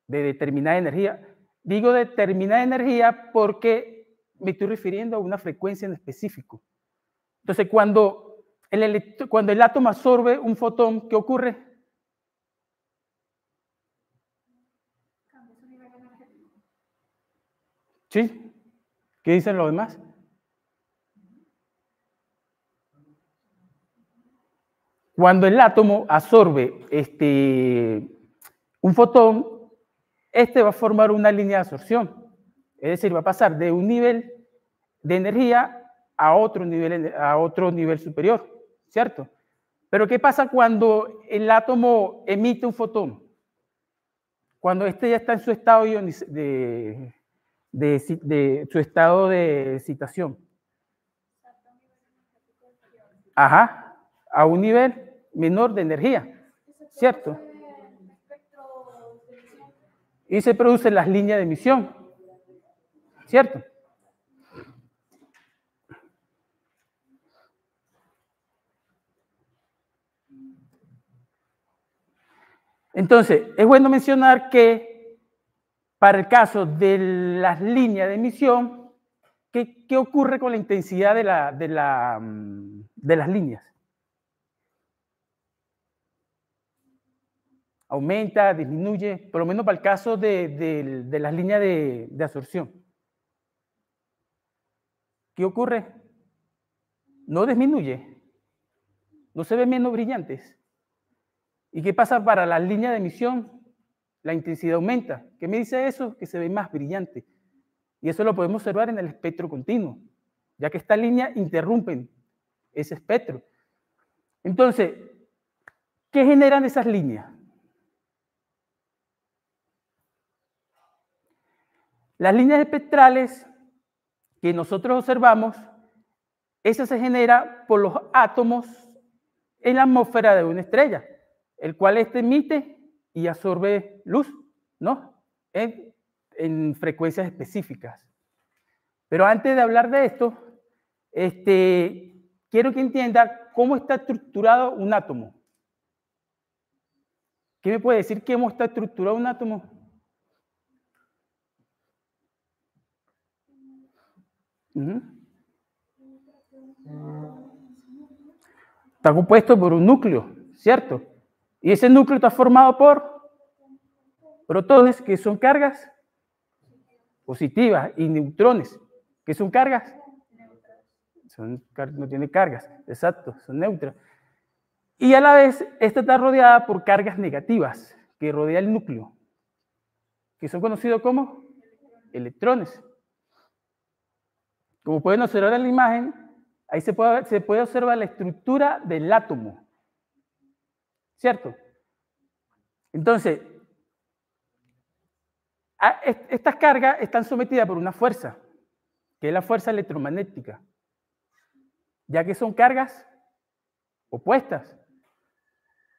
de determinada energía. Digo determinada energía porque me estoy refiriendo a una frecuencia en específico. Entonces, cuando el átomo absorbe un fotón, ¿qué ocurre? ¿Sí? ¿Qué dicen los demás? Cuando el átomo absorbe un fotón, va a formar una línea de absorción. Es decir, va a pasar de un nivel de energía a otro nivel superior, ¿cierto? Pero ¿qué pasa cuando el átomo emite un fotón? Cuando ya está en su estado su estado de excitación. Ajá, a un nivel menor de energía, ¿cierto? Y se producen las líneas de emisión, ¿cierto? Entonces, es bueno mencionar que para el caso de las líneas de emisión, ¿qué ocurre con la intensidad de las líneas? Aumenta, disminuye, por lo menos para el caso de las líneas de absorción. ¿qué ocurre? No disminuye, no se ven menos brillantes. ¿Y qué pasa para las líneas de emisión? La intensidad aumenta. ¿Qué me dice eso? Que se ve más brillante. Y eso lo podemos observar en el espectro continuo, ya que estas líneas interrumpen ese espectro. Entonces, ¿qué generan esas líneas? Las líneas espectrales que nosotros observamos, esa se genera por los átomos en la atmósfera de una estrella, el cual emite y absorbe luz, ¿no? En frecuencias específicas. Pero antes de hablar de esto, quiero que entienda cómo está estructurado un átomo. ¿Qué me puede decir cómo está estructurado un átomo? Está compuesto por un núcleo, ¿cierto? Y ese núcleo está formado por protones, que son cargas positivas, y neutrones, que son cargas. No tiene cargas, exacto, son neutras. Y a la vez, esta está rodeada por cargas negativas, que rodea el núcleo, que son conocidos como electrones. Como pueden observar en la imagen, ahí se puede observar la estructura del átomo, ¿cierto? Entonces, estas cargas están sometidas por una fuerza, que es la fuerza electromagnética, ya que son cargas opuestas.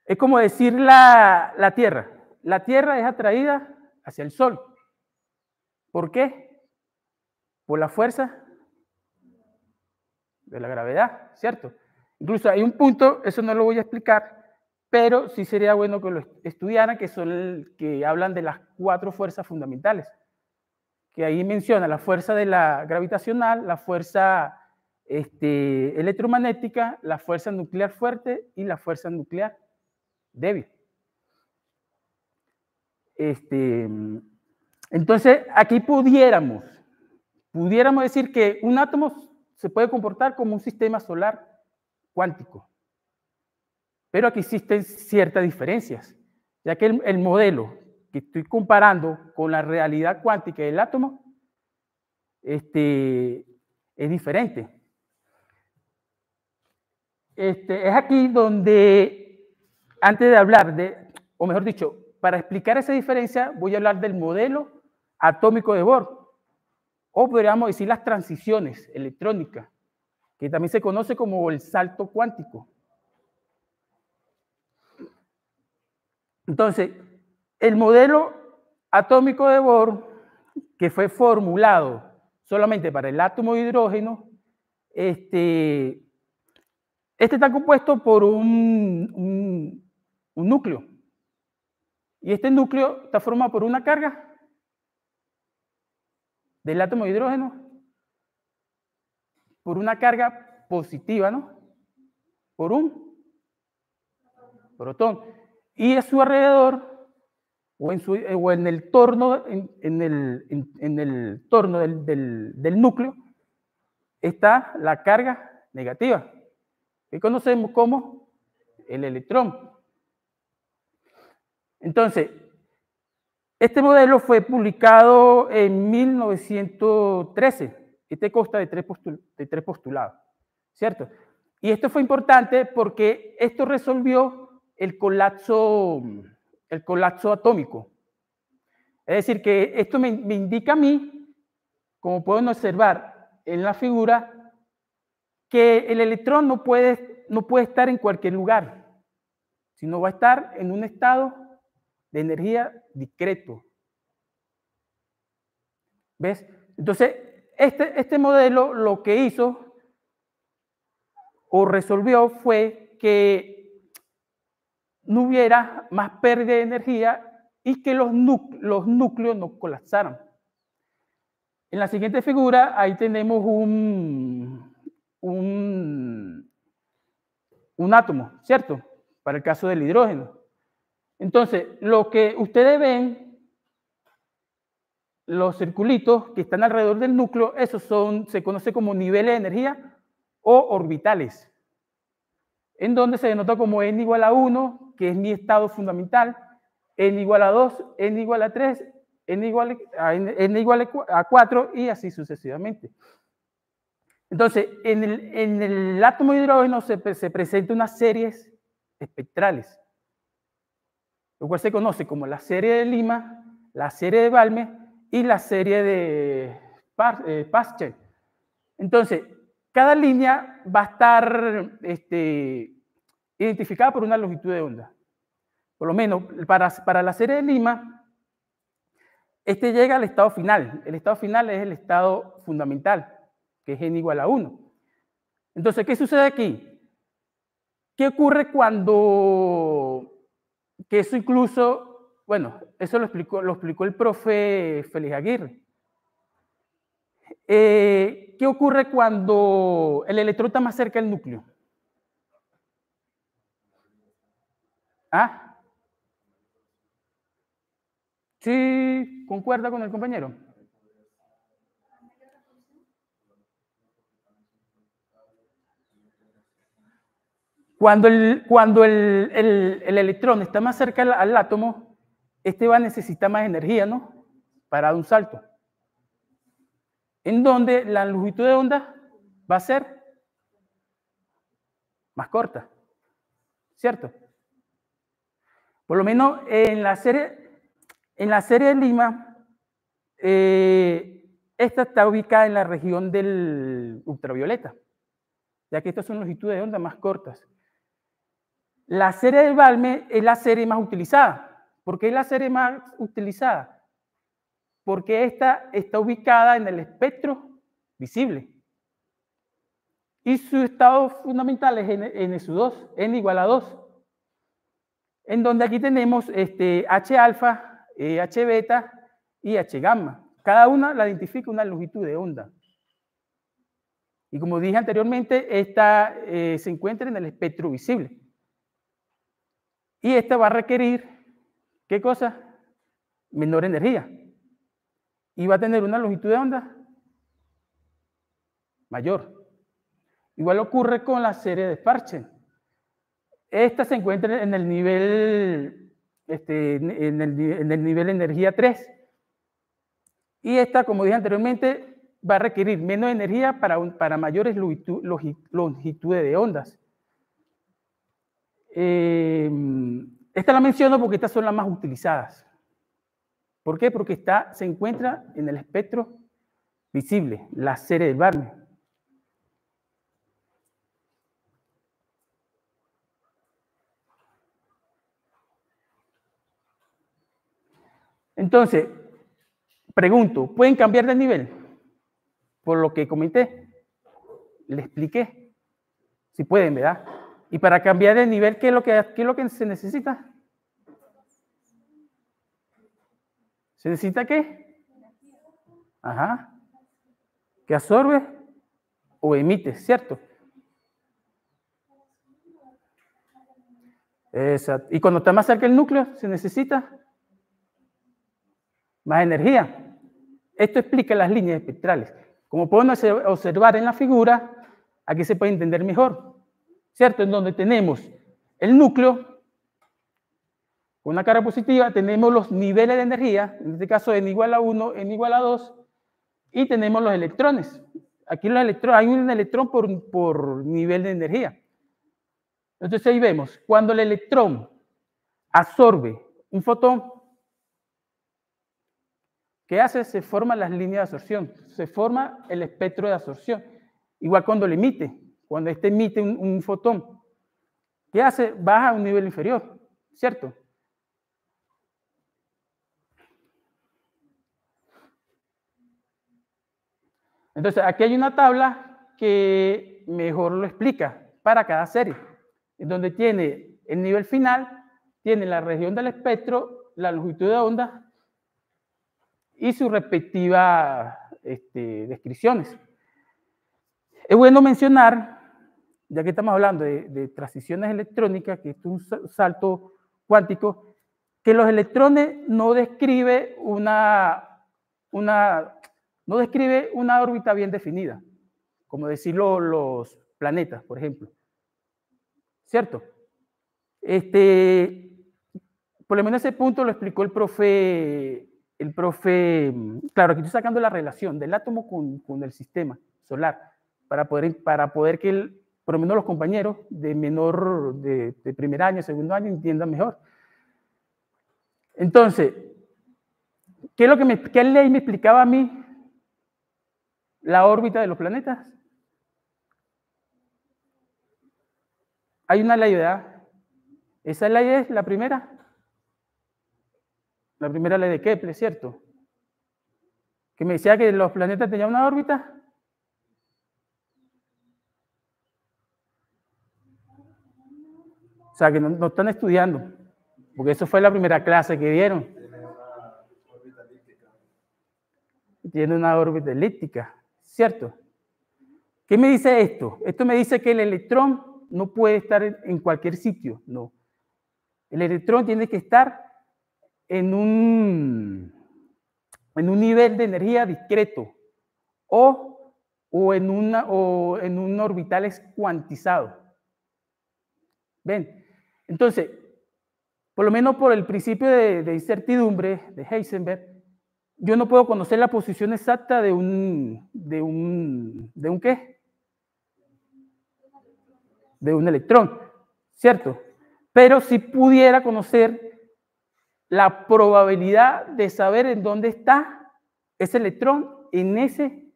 Es como decir la Tierra. La Tierra es atraída hacia el Sol. ¿Por qué? Por la fuerza de la gravedad, ¿cierto? Incluso hay un punto, eso no lo voy a explicar, pero sí sería bueno que lo estudiaran, que hablan de las 4 fuerzas fundamentales, que ahí menciona la fuerza de la gravitacional, la fuerza electromagnética, la fuerza nuclear fuerte y la fuerza nuclear débil. Entonces, aquí pudiéramos decir que un átomo se puede comportar como un sistema solar cuántico. Pero aquí existen ciertas diferencias, ya que el modelo que estoy comparando con la realidad cuántica del átomo es diferente. Es aquí donde, antes de hablar o mejor dicho, para explicar esa diferencia, voy a hablar del modelo atómico de Bohr, o podríamos decir las transiciones electrónicas, que también se conoce como el salto cuántico. Entonces, el modelo atómico de Bohr, que fue formulado solamente para el átomo de hidrógeno, este está compuesto por un núcleo. Y este núcleo está formado por una carga del átomo de hidrógeno, por una carga positiva, ¿no? Por un protón. Y a su alrededor, o en el torno, en el torno del núcleo, está la carga negativa, que conocemos como el electrón. Entonces, este modelo fue publicado en 1913. Este consta de 3 postulados, ¿cierto? Y esto fue importante porque esto resolvió el colapso atómico. Es decir, que esto me indica a mí, como pueden observar en la figura, que el electrón no puede estar en cualquier lugar, sino va a estar en un estado de energía discreto. ¿Ves? Entonces, este modelo lo que hizo o resolvió fue que no hubiera más pérdida de energía y que los núcleos no colapsaran. En la siguiente figura, ahí tenemos un átomo, ¿cierto? Para el caso del hidrógeno. Entonces, lo que ustedes ven los circulitos que están alrededor del núcleo, esos se conoce como niveles de energía o orbitales, en donde se denota como n igual a 1, que es mi estado fundamental, n igual a 2, n igual a 3, n igual a 4 y así sucesivamente. Entonces, en el átomo de hidrógeno se presenta unas series espectrales, lo cual se conoce como la serie de Lima, la serie de Balmer y la serie de Paschen. Entonces, cada línea va a estar identificada por una longitud de onda. Por lo menos, para la serie de Lima, llega al estado final. El estado final es el estado fundamental, que es n igual a 1. Entonces, ¿qué sucede aquí? ¿Qué ocurre cuando, que eso incluso, bueno, eso lo explicó el profe Félix Aguirre. ¿Qué ocurre cuando el electrón está más cerca del núcleo? ¿Ah? ¿Sí concuerda con el compañero? Cuando el electrón está más cerca al átomo, va a necesitar más energía, ¿no? Para dar un salto. En donde la longitud de onda va a ser más corta, ¿cierto? Por lo menos en la serie de Lima, esta está ubicada en la región del ultravioleta, ya que estas son longitudes de onda más cortas. La serie del Balmer es la serie más utilizada. ¿Por qué es la serie más utilizada? Porque esta está ubicada en el espectro visible. Y su estado fundamental es NSU2, n igual a 2. En donde aquí tenemos H alfa, H beta y H gamma. Cada una la identifica una longitud de onda. Y como dije anteriormente, esta se encuentra en el espectro visible. Y esta va a requerir, ¿qué cosa? Menor energía. Y va a tener una longitud de onda mayor. Igual ocurre con la serie de Paschen. Esta se encuentra en el nivel, en el nivel de energía 3. Y esta, como dije anteriormente, va a requerir menos energía para mayores longitudes de ondas. Esta la menciono porque estas son las más utilizadas. ¿Por qué? Porque se encuentra en el espectro visible, la serie del Balmer. Entonces, pregunto, ¿pueden cambiar de nivel? Por lo que comenté, le expliqué. Si pueden, ¿verdad? Y para cambiar de nivel, ¿qué es lo que se necesita? ¿Se necesita qué? Ajá. Que absorbe o emite, ¿cierto? Exacto. Y cuando está más cerca del núcleo, se necesita más energía. Esto explica las líneas espectrales. Como pueden observar en la figura, aquí se puede entender mejor, ¿cierto? En donde tenemos el núcleo con una carga positiva, tenemos los niveles de energía, en este caso n igual a 1, n igual a 2, y tenemos los electrones. Aquí los electrones, hay un electrón por nivel de energía. Entonces ahí vemos, cuando el electrón absorbe un fotón, ¿qué hace? Se forman las líneas de absorción, se forma el espectro de absorción. Igual cuando le emite, cuando emite un fotón, ¿qué hace? Baja a un nivel inferior, ¿cierto? Entonces, aquí hay una tabla que mejor lo explica para cada serie, en donde tiene el nivel final, tiene la región del espectro, la longitud de onda y sus respectivas descripciones. Es bueno mencionar, ya que estamos hablando de transiciones electrónicas, que esto es un salto cuántico, que los electrones no describe una no describe una órbita bien definida, como decirlo los planetas, por ejemplo. ¿Cierto? Por lo menos ese punto lo explicó el profe, claro, aquí estoy sacando la relación del átomo con el sistema solar, para poder que por lo menos los compañeros de primer año, segundo año entiendan mejor. Entonces, ¿qué ley me explicaba a mí la órbita de los planetas? Hay una ley, ¿verdad? Esa ley es la primera ley de Kepler, ¿cierto? Que me decía que los planetas tenían una órbita. O sea, que no están estudiando, porque eso fue la primera clase que dieron. Tiene una órbita elíptica, ¿cierto? ¿Qué me dice esto? Esto me dice que el electrón no puede estar en cualquier sitio, no. El electrón tiene que estar en un nivel de energía discreto o en un orbital cuantizado. ¿Ven? Entonces, por lo menos por el principio de incertidumbre de Heisenberg, yo no puedo conocer la posición exacta de un ¿qué? De un electrón, ¿cierto? Pero sí pudiera conocer la probabilidad de saber en dónde está ese electrón en ese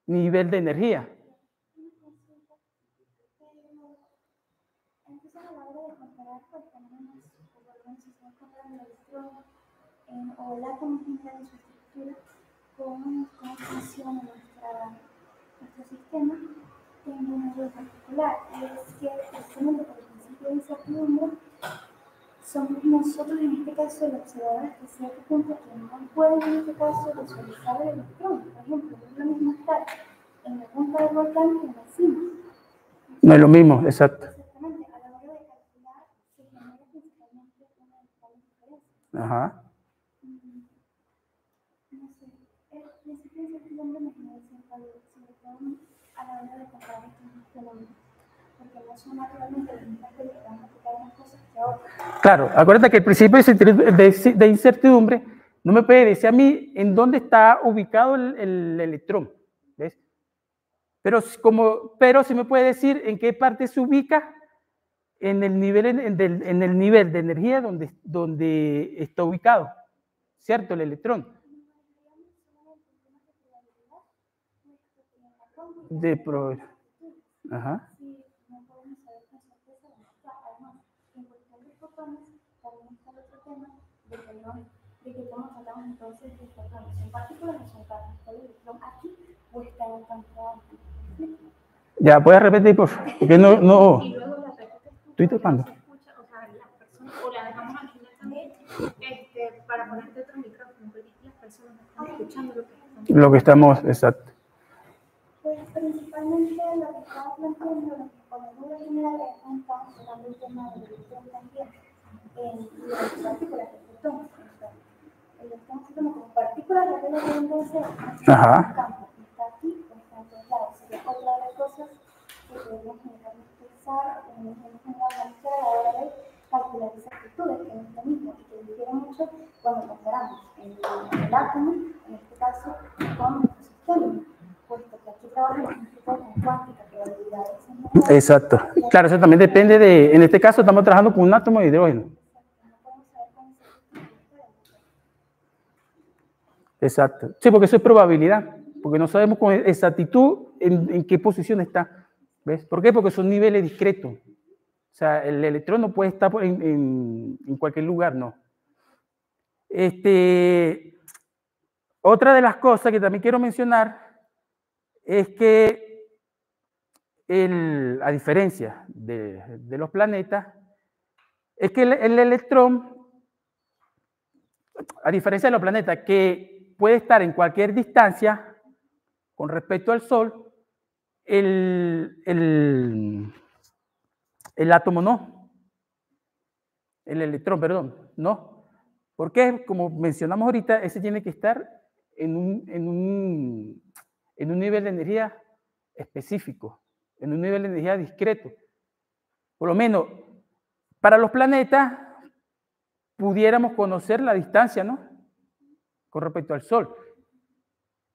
nivel de energía. O el átomo general en su estructura, cómo funciona nuestro sistema, tengo una duda particular, y es que precisamente por el principio de incertidumbre, somos nosotros en este caso el observador hasta cierto punto que no pueden en este caso visualizar el electrón. Por ejemplo, no es lo mismo estar en la punta del volcán que en la cima. No es lo mismo, exacto. Exactamente, a la hora de calcular se genera principalmente una gran diferencia. Ajá. No sé, el principio de incertidumbre me genera cierta duda, sobre todo a la hora de comparar estos fenómenos, porque no son naturalmente las mismas que le van a aplicar unas cosas que a otras. Claro, acuérdate que el principio de incertidumbre no me puede decir a mí en dónde está ubicado el electrón, ¿ves? Pero sí me puede decir en qué parte se ubica en el nivel de energía donde está ubicado, ¿cierto? El electrón. Ajá. No podemos saber con certeza dónde está. Además, en cuestión de fotones, también está el otro tema de que cómo tratamos entonces los fotones. ¿Son partículas o son partículas? ¿Está el electrón aquí o está en un campo amplio? Ya, ¿puedes repetir, por favor? Porque no. Y luego la repites ¿Estoy tocando? se escucha, o sea, las personas, o la dejamos aquí también, para ponerte otro micrófono, porque las personas están escuchando Lo que estamos, exacto. Pues principalmente lo que estaba planteando, como duda general, es que estamos tocando el tema del electrón también, y las partículas del fotón. El electrón se toma como partículas de la tendencia Ajá. campo, está aquí o está en todos lados. Sería otra de las cosas que podemos generalmente pensar en la hora de calcular esas actitudes, que no es lo mismo y que difiere mucho cuando comparamos el átomo, en este caso, con nuestro sistema. Puesto que aquí trabajamos con cuántica, probabilidades. Exacto. Claro, eso también depende en este caso estamos trabajando con un átomo de hidrógeno. Exacto. Sí, porque eso es probabilidad, porque no sabemos con exactitud en qué posición está. ¿Ves? ¿Por qué? Porque son niveles discretos. O sea, el electrón no puede estar en cualquier lugar, no. Otra de las cosas que también quiero mencionar es que, a diferencia de los planetas, es que el electrón, a diferencia de los planetas, que puede estar en cualquier distancia con respecto al Sol, el átomo no. El electrón, perdón, no. ¿Por qué? Como mencionamos ahorita, ese tiene que estar en un nivel de energía específico, en un nivel de energía discreto. Por lo menos, para los planetas, pudiéramos conocer la distancia, ¿no? Con respecto al Sol.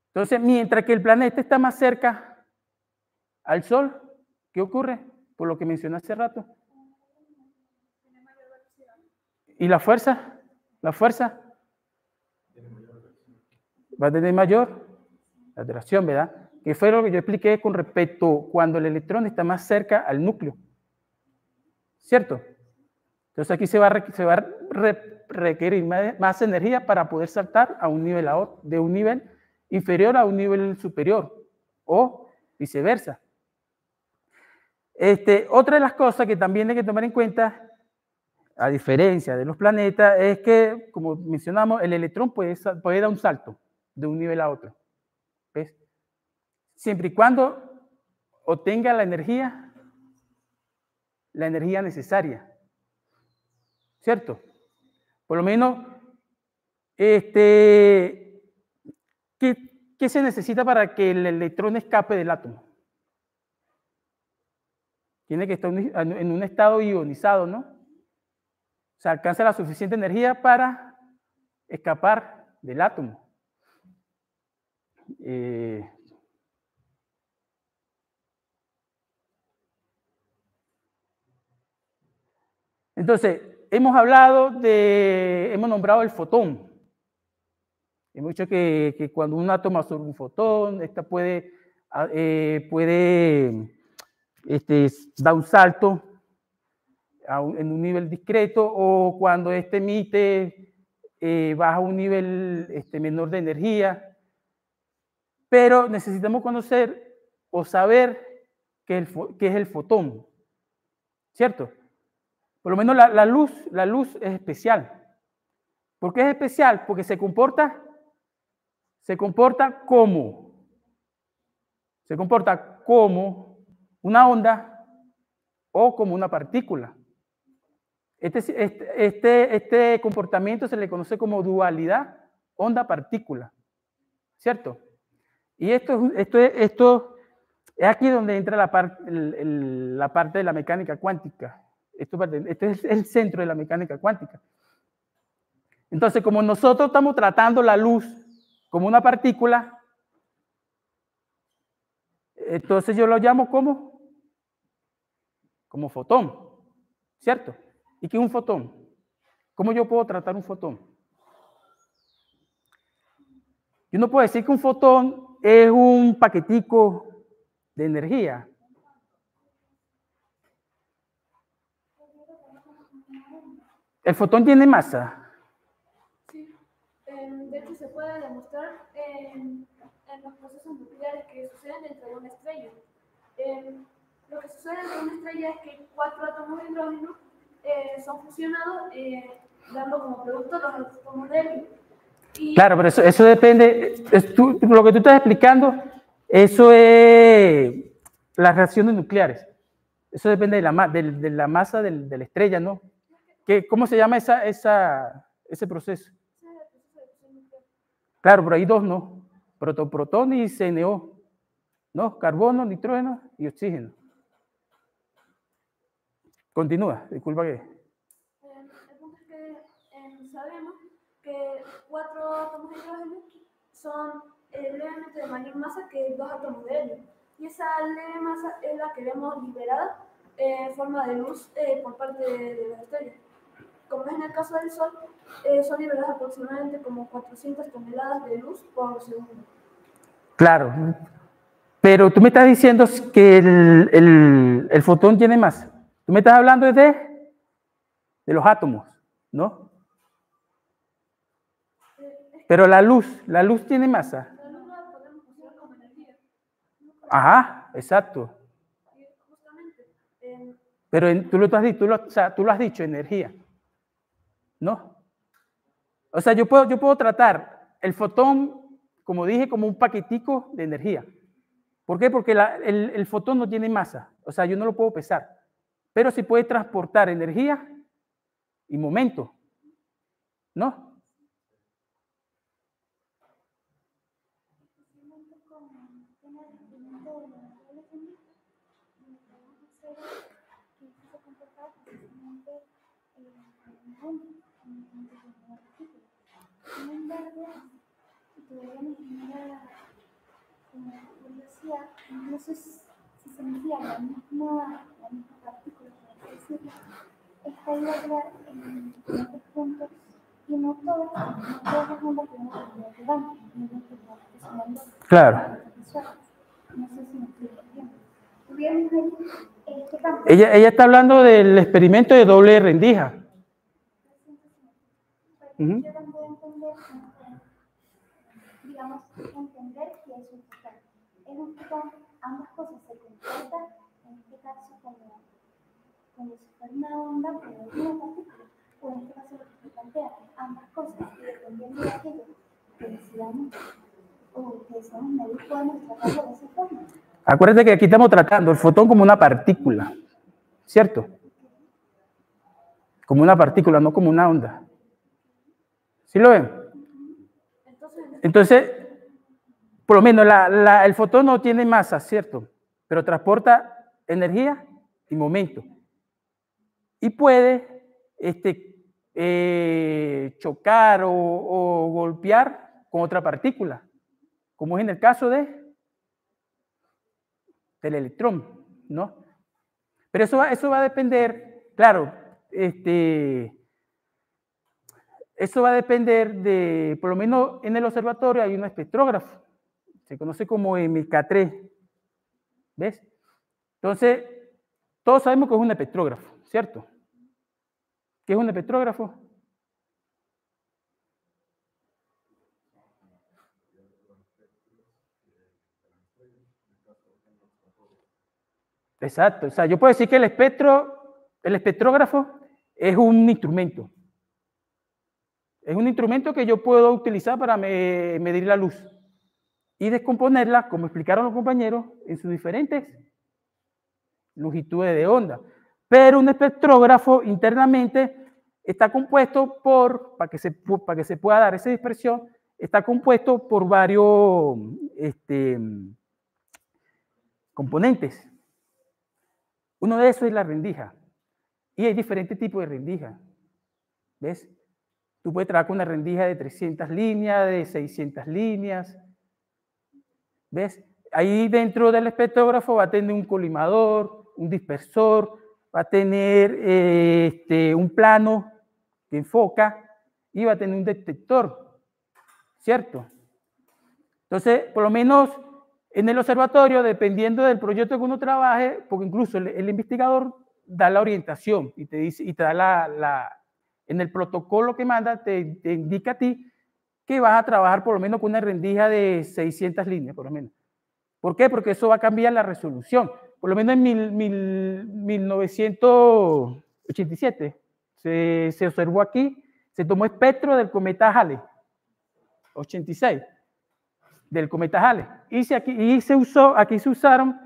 Entonces, mientras que el planeta está más cerca al Sol, ¿qué ocurre? Por lo que mencioné hace rato. ¿Y la fuerza? ¿La fuerza? Va a tener mayor atracción, ¿verdad? Que fue lo que yo expliqué con respecto cuando el electrón está más cerca al núcleo. ¿Cierto? Entonces aquí se va a requerir más energía para poder saltar a un nivel de un nivel inferior a un nivel superior o viceversa. Otra de las cosas que también hay que tomar en cuenta, a diferencia de los planetas, es que, como mencionamos, el electrón puede dar un salto de un nivel a otro. ¿Ves? Siempre y cuando obtenga la energía necesaria. ¿Cierto? Por lo menos, ¿qué se necesita para que el electrón escape del átomo? Tiene que estar en un estado ionizado, ¿no? O sea, alcanza la suficiente energía para escapar del átomo. Entonces, hemos nombrado el fotón. Hemos dicho que cuando un átomo absorbe un fotón, esta puede dar un salto en un nivel discreto, o cuando emite, baja a un nivel menor de energía. Pero necesitamos conocer o saber qué es el fotón, ¿cierto? Por lo menos la luz es especial. ¿Por qué es especial? Porque se comporta como una onda o como una partícula. Este comportamiento se le conoce como dualidad onda-partícula, ¿cierto? Y esto es aquí donde entra la parte de la mecánica cuántica. Esto es el centro de la mecánica cuántica. Entonces, como nosotros estamos tratando la luz como una partícula, entonces yo lo llamo como fotón, ¿cierto? ¿Y qué es un fotón? ¿Cómo yo puedo tratar un fotón? Yo no puedo decir que un fotón es un paquetico de energía. ¿El fotón tiene masa? Sí, de hecho se puede demostrar en los procesos nucleares que suceden dentro de una estrella. Lo que sucede dentro de una estrella es que 4 átomos de hidrógeno son fusionados, dando como producto los átomos de helio. Claro, pero eso depende, lo que tú estás explicando, eso es las reacciones nucleares. Eso depende de la masa de la estrella, ¿no? ¿Cómo se llama ese proceso? Claro, pero hay dos, ¿no? Protón y CNO, ¿no? Carbono, nitrógeno y oxígeno. Continúa, disculpa que... El punto es que sabemos que 4 átomos de hidrógeno son levemente de mayor masa que 2 átomos de helio. Y esa leve masa es la que vemos liberada en forma de luz por parte de las estrellas. Como es en el caso del Sol, son liberadas aproximadamente como 400 toneladas de luz por segundo. Claro, pero tú me estás diciendo que el fotón tiene masa. Tú me estás hablando de los átomos, ¿no? Pero la luz tiene masa. La luz la podemos considerar como energía. Ajá, exacto. Justamente. Pero tú lo has dicho, energía. ¿No? O sea, yo puedo tratar el fotón, como dije, como un paquetico de energía. ¿Por qué? Porque el fotón no tiene masa. O sea, yo no lo puedo pesar. Pero sí puede transportar energía y momento. ¿No? pero que se comportaba precisamente en determinado artículo. Sin embargo, todavía me genera como curiosidad, no sé si se envía la misma partícula, por así decirlo, está igual en otros puntos y no todas las ondas tienen la propiedad que dan, Claro. no sé si me explico bien. ¿Tuvieron ahí este campo? Ella está hablando del experimento de doble rendija. Yo también puedo entender, digamos, entender que es un fotón. En un fotón ambas cosas se comportan, en este caso como si fuera una onda, pero es una partícula, o en este caso lo que se plantea, ambas cosas, y dependiendo de aquello que decidamos o que deseamos medir, podemos tratarlo de esa forma. Acuérdate que aquí estamos tratando el fotón como una partícula, ¿cierto? Como una partícula, no como una onda. ¿Sí lo ven? Entonces, por lo menos el fotón no tiene masa, ¿cierto? Pero transporta energía y momento. Y puede chocar o golpear con otra partícula, como es en el caso del electrón, ¿no? Pero eso va a depender, claro, eso va a depender de, por lo menos en el observatorio hay un espectrógrafo, se conoce como MK3, ¿ves? Entonces, todos sabemos que es un espectrógrafo, ¿cierto? ¿Qué es un espectrógrafo? Exacto, o sea, yo puedo decir que el espectrógrafo es un instrumento. Es un instrumento que yo puedo utilizar para medir la luz y descomponerla, como explicaron los compañeros, en sus diferentes longitudes de onda. Pero un espectrógrafo internamente está compuesto para que se pueda dar esa dispersión, está compuesto por varios componentes. Uno de esos es la rendija. Y hay diferentes tipos de rendija. ¿Ves? Tú puedes trabajar con una rendija de 300 líneas, de 600 líneas. ¿Ves? Ahí dentro del espectrógrafo va a tener un colimador, un dispersor, va a tener un plano que enfoca y va a tener un detector, ¿cierto? Entonces, por lo menos en el observatorio, dependiendo del proyecto que uno trabaje, porque incluso el investigador da la orientación y te dice, y te da en el protocolo que manda, te indica a ti que vas a trabajar por lo menos con una rendija de 600 líneas, por lo menos. ¿Por qué? Porque eso va a cambiar la resolución. Por lo menos en 1987 se observó aquí, se tomó espectro del cometa Halley, 86, del cometa Halley. Aquí se usaron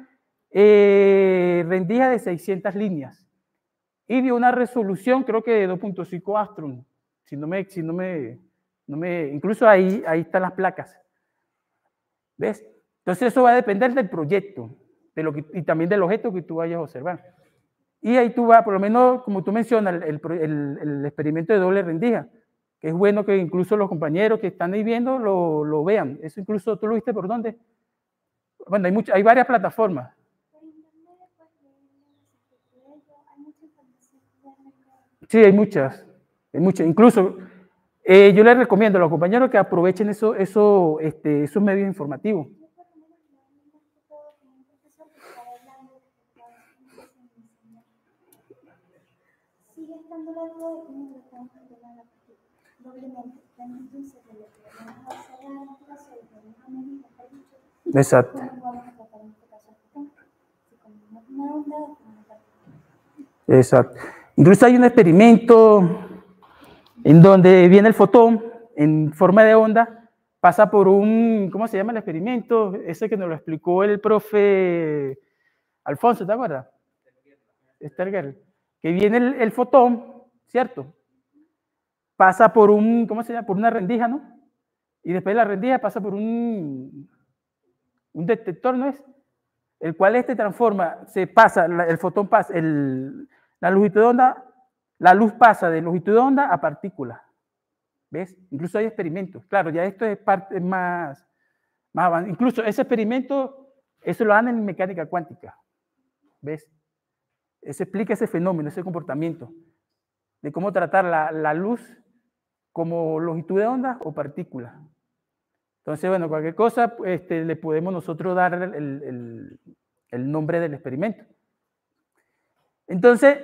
rendijas de 600 líneas y dio una resolución, creo que de 2.5 Astron, incluso ahí están las placas. ¿Ves? Entonces eso va a depender del proyecto y también del objeto que tú vayas a observar. Y ahí tú vas, por lo menos, como tú mencionas, el experimento de doble rendija, que es bueno que incluso los compañeros que están ahí viendo lo vean. Eso incluso, ¿tú lo viste por dónde? Bueno, hay varias plataformas. Sí, hay muchas. Incluso yo les recomiendo a los compañeros que aprovechen esos medios informativos. Sigue estando largo de cómo lo estamos controlando doblemente. Entonces, de lo que vamos a hacer en este caso, lo que vamos a medir, mejor dicho, exacto. cómo vamos a tratar en este caso el fotón. Si combinamos una onda o una partícula. Exacto. Incluso hay un experimento en donde viene el fotón en forma de onda, pasa por ¿cómo se llama el experimento? Ese que nos lo explicó el profe Alfonso, ¿te acuerdas? Sterger. Que viene el fotón, ¿cierto? Pasa por ¿cómo se llama? Por una rendija, ¿no? Y después de la rendija pasa por un detector, ¿no es? el cual transforma, se pasa, el fotón pasa, la longitud de onda, la luz pasa de longitud de onda a partícula. ¿Ves? Incluso hay experimentos. Claro, ya esto es parte más avanzado. Incluso ese experimento, eso lo dan en mecánica cuántica. ¿Ves? Eso explica ese fenómeno, ese comportamiento, de cómo tratar la luz como longitud de onda o partícula. Entonces, bueno, cualquier cosa le podemos nosotros dar el nombre del experimento. Entonces,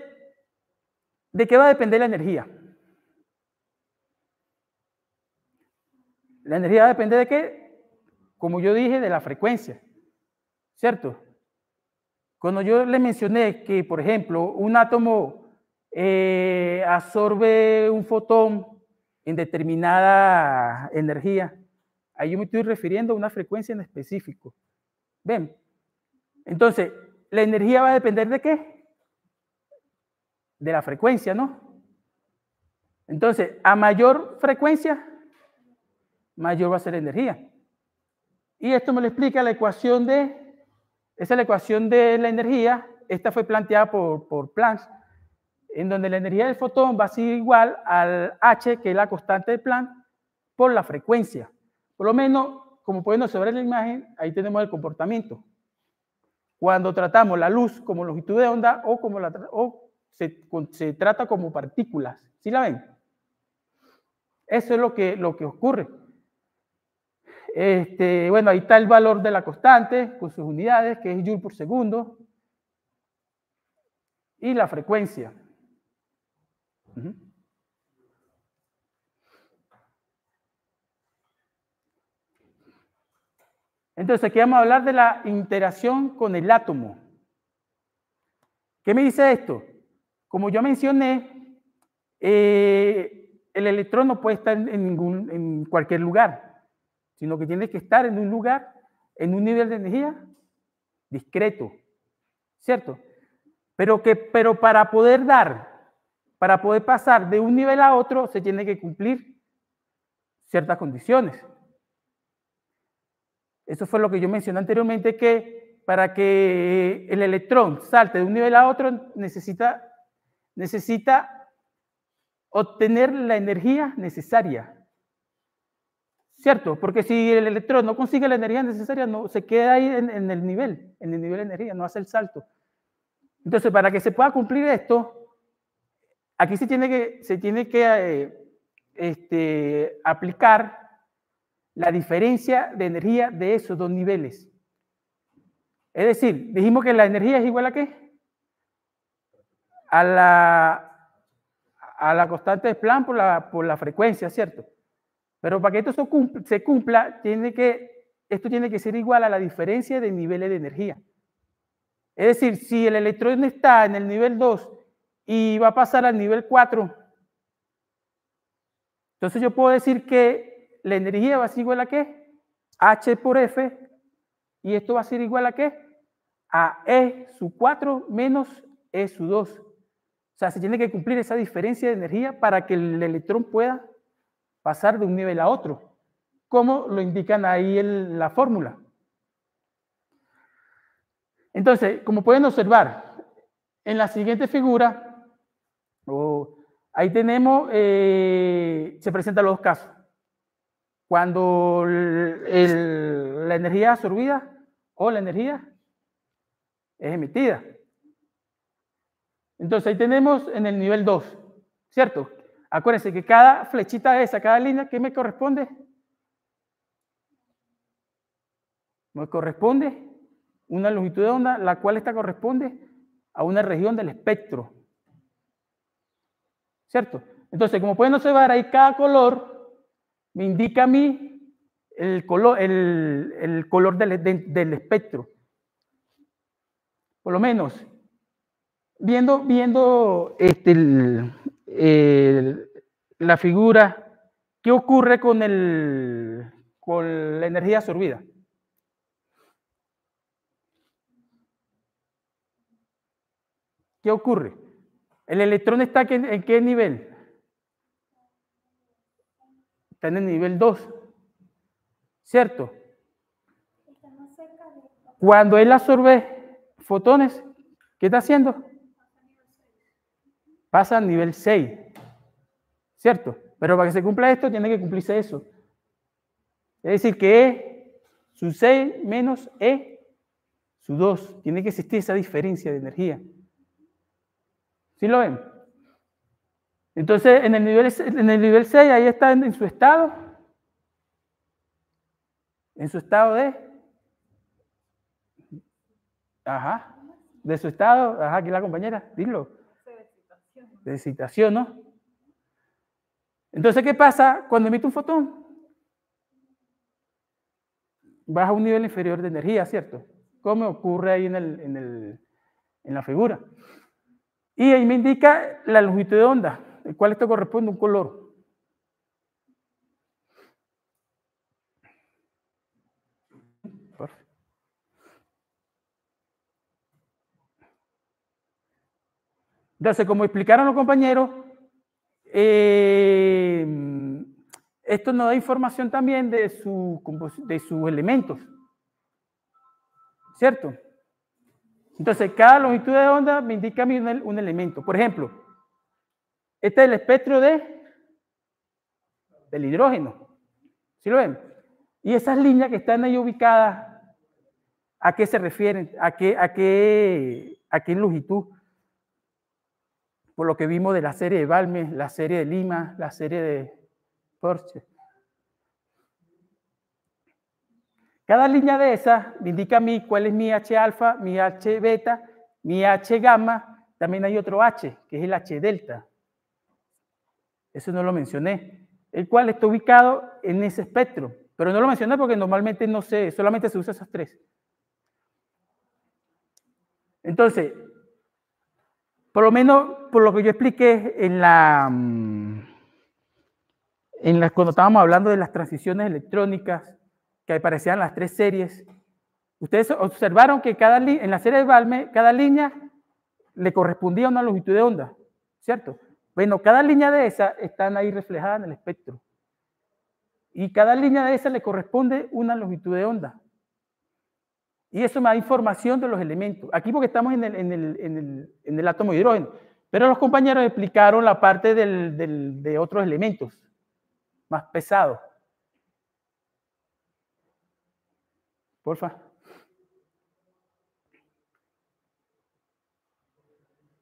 ¿de qué va a depender la energía? La energía va a depender de qué, como yo dije, de la frecuencia, ¿cierto? Cuando yo le mencioné que, por ejemplo, un átomo absorbe un fotón en determinada energía, ahí yo me estoy refiriendo a una frecuencia en específico. ¿Ven? Entonces, ¿la energía va a depender de qué? De la frecuencia, ¿no? Entonces, a mayor frecuencia, mayor va a ser la energía. Y esto me lo explica la ecuación esa es la ecuación de la energía. Esta fue planteada por Planck, en donde la energía del fotón va a ser igual al H, que es la constante de Planck, por la frecuencia. Por lo menos, como pueden observar en la imagen, ahí tenemos el comportamiento. Cuando tratamos la luz como longitud de onda o se trata como partículas. ¿Sí la ven? Eso es lo que ocurre. Bueno, ahí está el valor de la constante con sus unidades, que es Joule por segundo, y la frecuencia. Entonces, aquí vamos a hablar de la interacción con el átomo. ¿Qué me dice esto? Como yo mencioné, el electrón no puede estar en cualquier lugar, sino que tiene que estar en un lugar, en un nivel de energía discreto, ¿cierto? Pero para poder pasar de un nivel a otro, se tiene que cumplir ciertas condiciones. Eso fue lo que yo mencioné anteriormente, que para que el electrón salte de un nivel a otro, necesita obtener la energía necesaria. ¿Cierto? Porque si el electrón no consigue la energía necesaria, no, se queda ahí en el nivel de energía, no hace el salto. Entonces, para que se pueda cumplir esto, aquí se tiene que aplicar la diferencia de energía de esos dos niveles. Es decir, dijimos que la energía es igual a ¿qué? A la constante de Planck por la frecuencia, ¿cierto? Pero para que esto se cumpla, esto tiene que ser igual a la diferencia de niveles de energía. Es decir, si el electrón está en el nivel 2 y va a pasar al nivel 4, entonces yo puedo decir que la energía va a ser igual a ¿qué? H por F, y esto va a ser igual a ¿qué? A E sub 4 menos E sub 2. O sea, se tiene que cumplir esa diferencia de energía para que el electrón pueda pasar de un nivel a otro, como lo indican ahí en la fórmula. Entonces, como pueden observar, en la siguiente figura, ahí tenemos, se presentan los dos casos. Cuando la energía es absorbida o la energía es emitida. Entonces, ahí tenemos en el nivel 2, ¿cierto? Acuérdense que cada flechita esa, cada línea, ¿qué me corresponde? Me corresponde una longitud de onda, la cual esta corresponde a una región del espectro, ¿cierto? Entonces, como pueden observar, ahí cada color me indica a mí el color del espectro. Por lo menos, viendo la figura, ¿qué ocurre con la energía absorbida? ¿Qué ocurre? ¿El electrón está en qué nivel? Está en el nivel 2, ¿cierto? Está más cerca de Cuando él absorbe fotones, ¿qué está haciendo? Pasa al nivel 6, ¿cierto? Pero para que se cumpla esto, tiene que cumplirse eso. Es decir, que E su 6 menos E su 2. Tiene que existir esa diferencia de energía. ¿Sí lo ven? Entonces, en el nivel 6, ahí está en su estado. En su estado de... Ajá. De su estado, ajá, aquí la compañera, dilo. De excitación, ¿no? Entonces, ¿qué pasa cuando emite un fotón? Baja a un nivel inferior de energía, ¿cierto? Como ocurre ahí en la figura. Y ahí me indica la longitud de onda, el cual esto corresponde a un color. Entonces, como explicaron los compañeros, esto nos da información también de sus elementos, ¿cierto? Entonces, cada longitud de onda me indica a mí un elemento. Por ejemplo, este es el espectro del hidrógeno. ¿Sí lo ven? Y esas líneas que están ahí ubicadas, ¿a qué se refieren? ¿A qué longitud? Por lo que vimos de la serie de Balmes, la serie de Lima, la serie de Porsche. Cada línea de esas me indica a mí cuál es mi H alfa, mi H beta, mi H gamma. También hay otro H, que es el H delta. Eso no lo mencioné. El cual está ubicado en ese espectro. Pero no lo mencioné porque normalmente no sé, solamente se usa esas tres. Entonces, por lo menos por lo que yo expliqué cuando estábamos hablando de las transiciones electrónicas, que aparecían las tres series, ustedes observaron que en la serie de Balmes, cada línea le correspondía a una longitud de onda, ¿cierto? Bueno, cada línea de esas están ahí reflejadas en el espectro. Y cada línea de esas le corresponde una longitud de onda. Y eso me da información de los elementos. Aquí porque estamos en el átomo de hidrógeno. Pero los compañeros explicaron la parte de otros elementos más pesados. Porfa.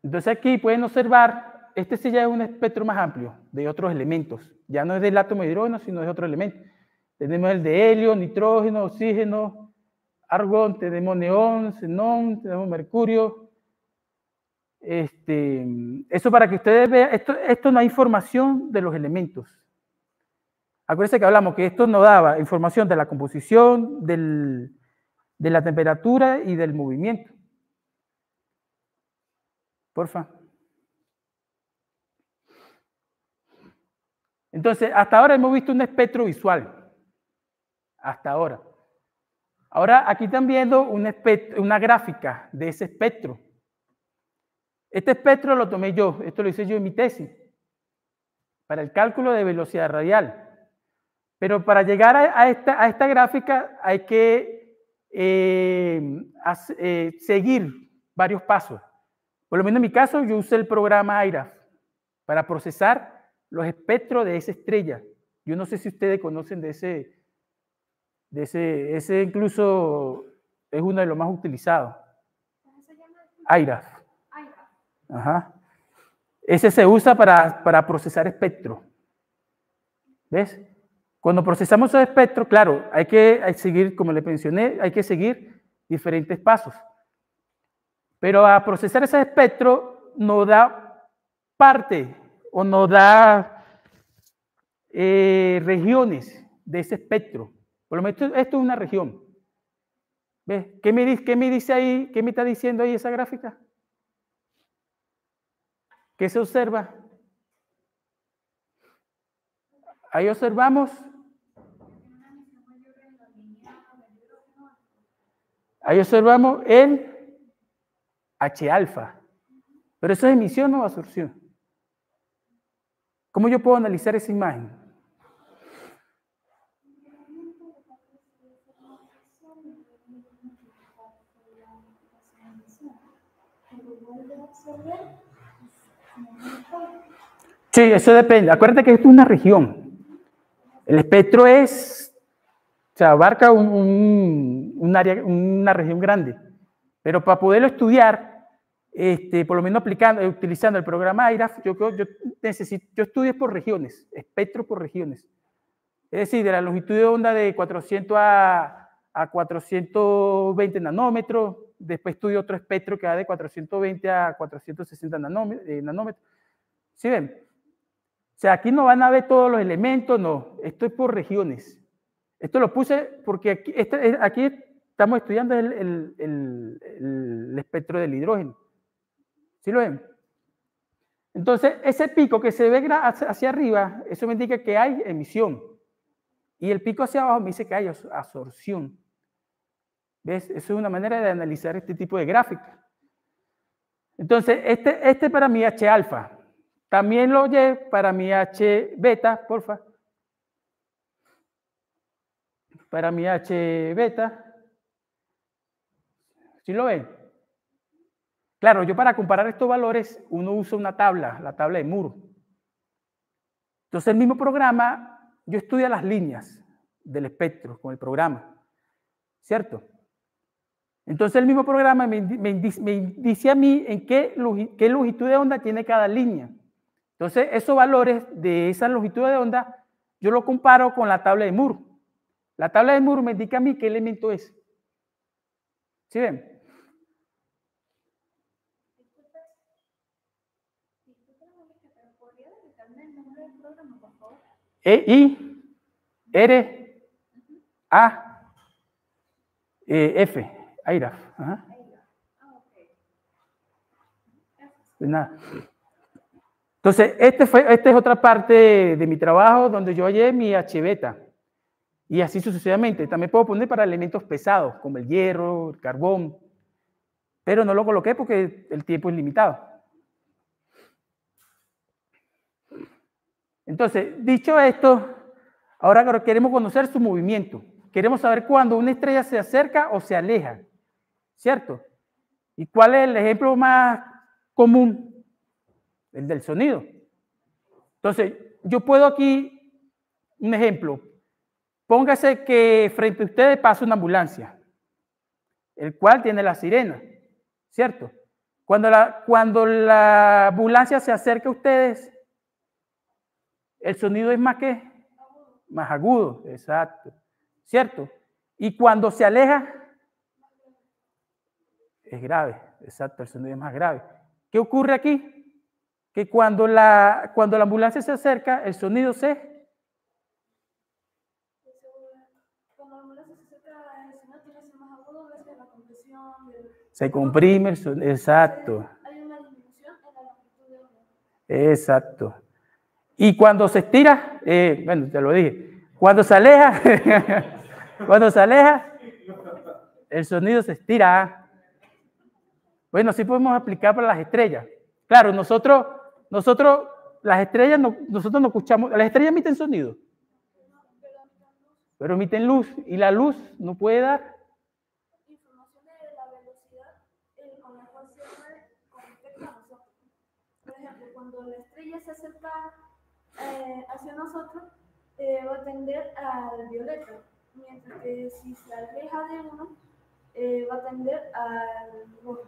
Entonces aquí pueden observar, este sí ya es un espectro más amplio de otros elementos. Ya no es del átomo de hidrógeno, sino de otro elemento. Tenemos el de helio, nitrógeno, oxígeno, argón, tenemos neón, xenón, tenemos mercurio. Eso para que ustedes vean, esto no hay información de los elementos. Acuérdense que hablamos que esto nos daba información de la composición, de la temperatura y del movimiento. Porfa. Entonces, hasta ahora hemos visto un espectro visual. Hasta ahora. Ahora aquí están viendo una gráfica de ese espectro. Este espectro lo tomé yo, esto lo hice yo en mi tesis, para el cálculo de velocidad radial. Pero para llegar a esta gráfica hay que seguir varios pasos. Por lo menos en mi caso, yo usé el programa IRAF para procesar los espectros de esa estrella. Yo no sé si ustedes conocen de ese incluso es uno de los más utilizados. IRAF. Ajá. Ese se usa para procesar espectro. ¿Ves? Cuando procesamos esos espectros, claro, hay que seguir, como les mencioné, hay que seguir diferentes pasos. Pero a procesar ese espectro nos da parte o nos da regiones de ese espectro. Por lo menos esto es una región. ¿Ves? ¿Qué me dice ahí? ¿Qué me está diciendo ahí esa gráfica? ¿Qué se observa? Ahí observamos. Ahí observamos el H alfa. Pero eso es emisión o absorción. ¿Cómo yo puedo analizar esa imagen? Sí, eso depende. Acuérdate que esto es una región. El espectro se abarca un área, una región grande. Pero para poderlo estudiar, por lo menos utilizando el programa IRAF, yo estudio por regiones, espectro por regiones. Es decir, de la longitud de onda de 400 a 420 nanómetros, después estudio otro espectro que va de 420 a 460 nanómetros. ¿Sí ven? O sea, aquí no van a ver todos los elementos, no. Esto es por regiones. Esto lo puse porque aquí estamos estudiando el espectro del hidrógeno. ¿Sí lo ven? Entonces, ese pico que se ve hacia arriba, eso me indica que hay emisión. Y el pico hacia abajo me dice que hay absorción. ¿Ves? Eso es una manera de analizar este tipo de gráfica. Entonces, este para mi H alfa. También lo Y para mi H beta, porfa. Para mi H beta. ¿Sí lo ven? Claro, yo para comparar estos valores, uno usa una tabla, la tabla de Moore. Entonces, el mismo programa, yo estudio las líneas del espectro con el programa, ¿cierto? Entonces, el mismo programa me dice a mí en qué longitud de onda tiene cada línea. Entonces, esos valores de esa longitud de onda, yo lo comparo con la tabla de Moore. La tabla de Moore me indica a mí qué elemento es. ¿Sí ven? E-I-R-A-F, IRAF. Ajá. Pues nada. Entonces, esta es otra parte de mi trabajo donde yo hallé mi H beta. Y así sucesivamente. También puedo poner para elementos pesados, como el hierro, el carbón. Pero no lo coloqué porque el tiempo es limitado. Entonces, dicho esto, ahora queremos conocer su movimiento. Queremos saber cuándo una estrella se acerca o se aleja, ¿cierto? ¿Y cuál es el ejemplo más común? El del sonido. Entonces, yo puedo aquí, un ejemplo, póngase que frente a ustedes pasa una ambulancia, el cual tiene la sirena, ¿cierto? Cuando la ambulancia se acerca a ustedes, el sonido es más agudo, exacto, ¿cierto? Y cuando se aleja, es grave, exacto, el sonido es más grave. ¿Qué ocurre aquí? Que cuando la ambulancia se acerca, el sonido se comprime el sonido, exacto. Hay una disminución en la longitud de onda. Exacto. Y cuando se estira, bueno, te lo dije, cuando se aleja, el sonido se estira. Bueno, sí podemos aplicar para las estrellas. Claro, nosotros las estrellas, nosotros no escuchamos, las estrellas emiten sonido, pero emiten luz, y la luz no puede dar Información de la velocidad con la cual se conecta a nosotros. Por ejemplo, cuando la estrella se acerca hacia nosotros, va a tender al violeta, mientras que si se aleja de uno, va a tender al rojo.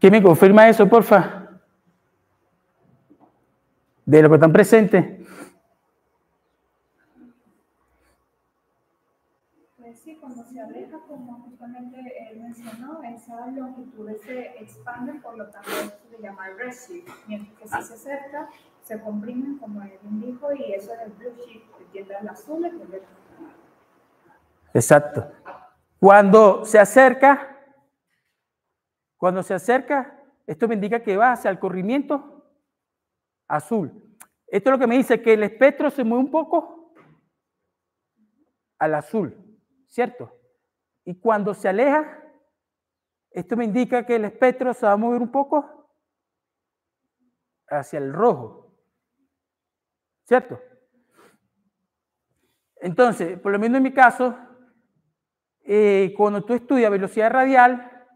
¿Quién me confirma eso, porfa? De lo que están presentes. Pues sí, cuando se aleja, como justamente él mencionó, esas longitudes se expanden, por lo tanto eso se llama redshift, mientras que si se acerca, se comprimen, como él dijo, y eso es el blue shift, que tiende al azul y el verde. Exacto. Cuando se acerca, esto me indica que va hacia el corrimiento azul. Esto es lo que me dice que el espectro se mueve un poco al azul, ¿cierto? Y cuando se aleja, esto me indica que el espectro se va a mover un poco hacia el rojo, ¿cierto? Entonces, por lo menos en mi caso, cuando tú estudias velocidad radial,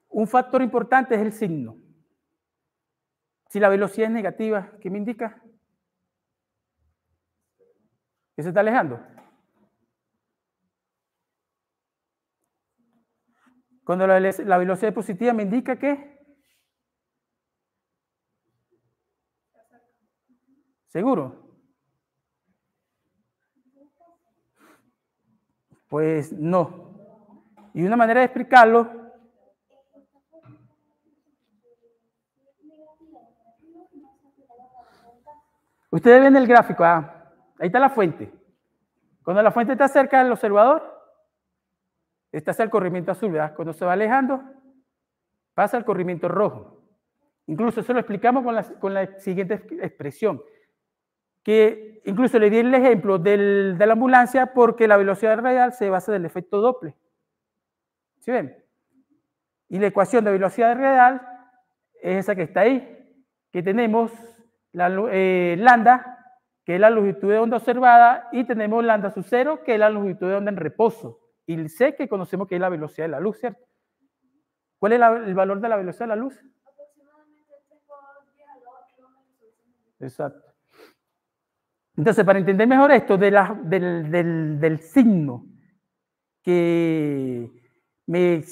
un factor importante es el signo. Si la velocidad es negativa, ¿qué me indica? ¿Que se está alejando? Cuando la velocidad es positiva, me indica que... ¿Seguro? Pues no. Y una manera de explicarlo... Ustedes ven el gráfico, ahí está la fuente. Cuando la fuente está cerca del observador, está hacia el corrimiento azul, ¿verdad? Cuando se va alejando, pasa al corrimiento rojo. Incluso eso lo explicamos con la siguiente expresión, que incluso le di el ejemplo de la ambulancia porque la velocidad radial se basa en el efecto Doppler. ¿Sí ven? Y la ecuación de velocidad radial es esa que está ahí, que tenemos lambda, que es la longitud de onda observada, y tenemos lambda sub 0, que es la longitud de onda en reposo. Y el c, que conocemos que es la velocidad de la luz, ¿cierto? ¿Cuál es el valor de la velocidad de la luz? Aproximadamente 3 km. Exacto. Entonces, para entender mejor esto del signo, que el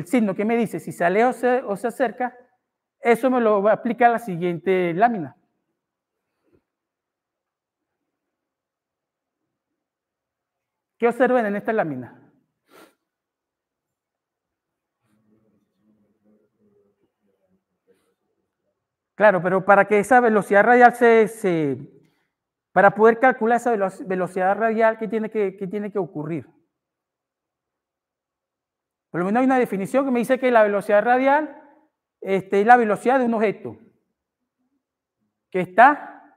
signo que me dice si se aleja o se acerca, eso me lo va a aplicar la siguiente lámina. ¿Qué observan en esta lámina? Claro, pero para que esa velocidad radial para poder calcular esa velocidad radial, ¿qué tiene que ocurrir? Por lo menos hay una definición que me dice que la velocidad radial es la velocidad de un objeto que está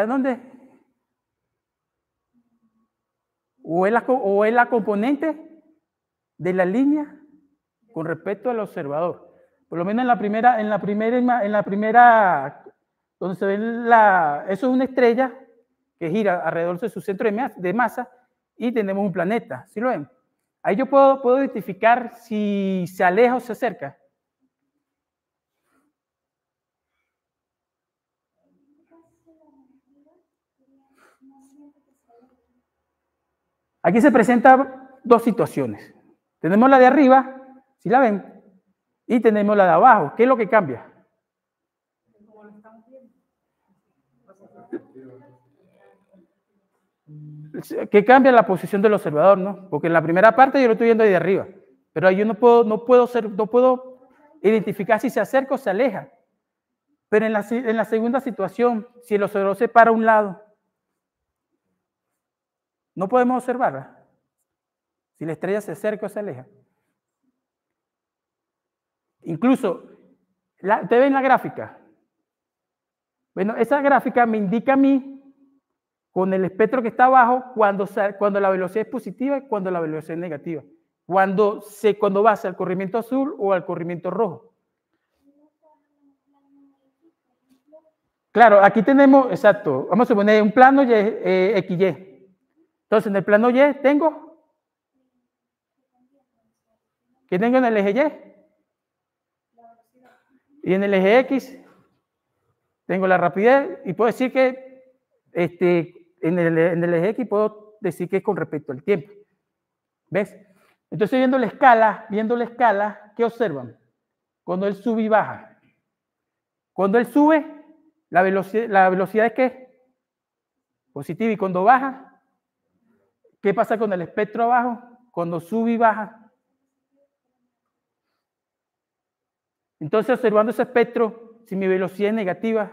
¿dónde? O es la componente de la línea con respecto al observador. Por lo menos en la primera, donde se ve eso es una estrella que gira alrededor de su centro de masa y tenemos un planeta. ¿Sí lo ven? Ahí yo puedo identificar si se aleja o se acerca. Aquí se presentan dos situaciones. Tenemos la de arriba, ¿sí la ven? Y tenemos la de abajo. ¿Qué es lo que cambia? Que cambia la posición del observador, ¿no? Porque en la primera parte yo lo estoy viendo ahí de arriba, pero ahí yo no puedo identificar si se acerca o se aleja. Pero en la segunda situación, si el observador se para a un lado, no podemos observarla. Si la estrella se acerca o se aleja. Incluso, ¿ustedes ven la gráfica? Bueno, esa gráfica me indica a mí, con el espectro que está abajo, cuando la velocidad es positiva y cuando la velocidad es negativa. Cuando va hacia el corrimiento azul o al corrimiento rojo. Claro, aquí tenemos, exacto, vamos a poner un plano XY. Entonces, en el plano Y tengo, ¿qué tengo en el eje Y? Y en el eje X tengo la rapidez y puedo decir que en el eje X puedo decir que es con respecto al tiempo. ¿Ves? Entonces viendo la escala, ¿qué observan? Cuando él sube y baja. Cuando él sube, la velocidad es ¿qué? Positiva. Y cuando baja, ¿qué pasa con el espectro abajo? Cuando sube y baja. Entonces, observando ese espectro, si mi velocidad es negativa,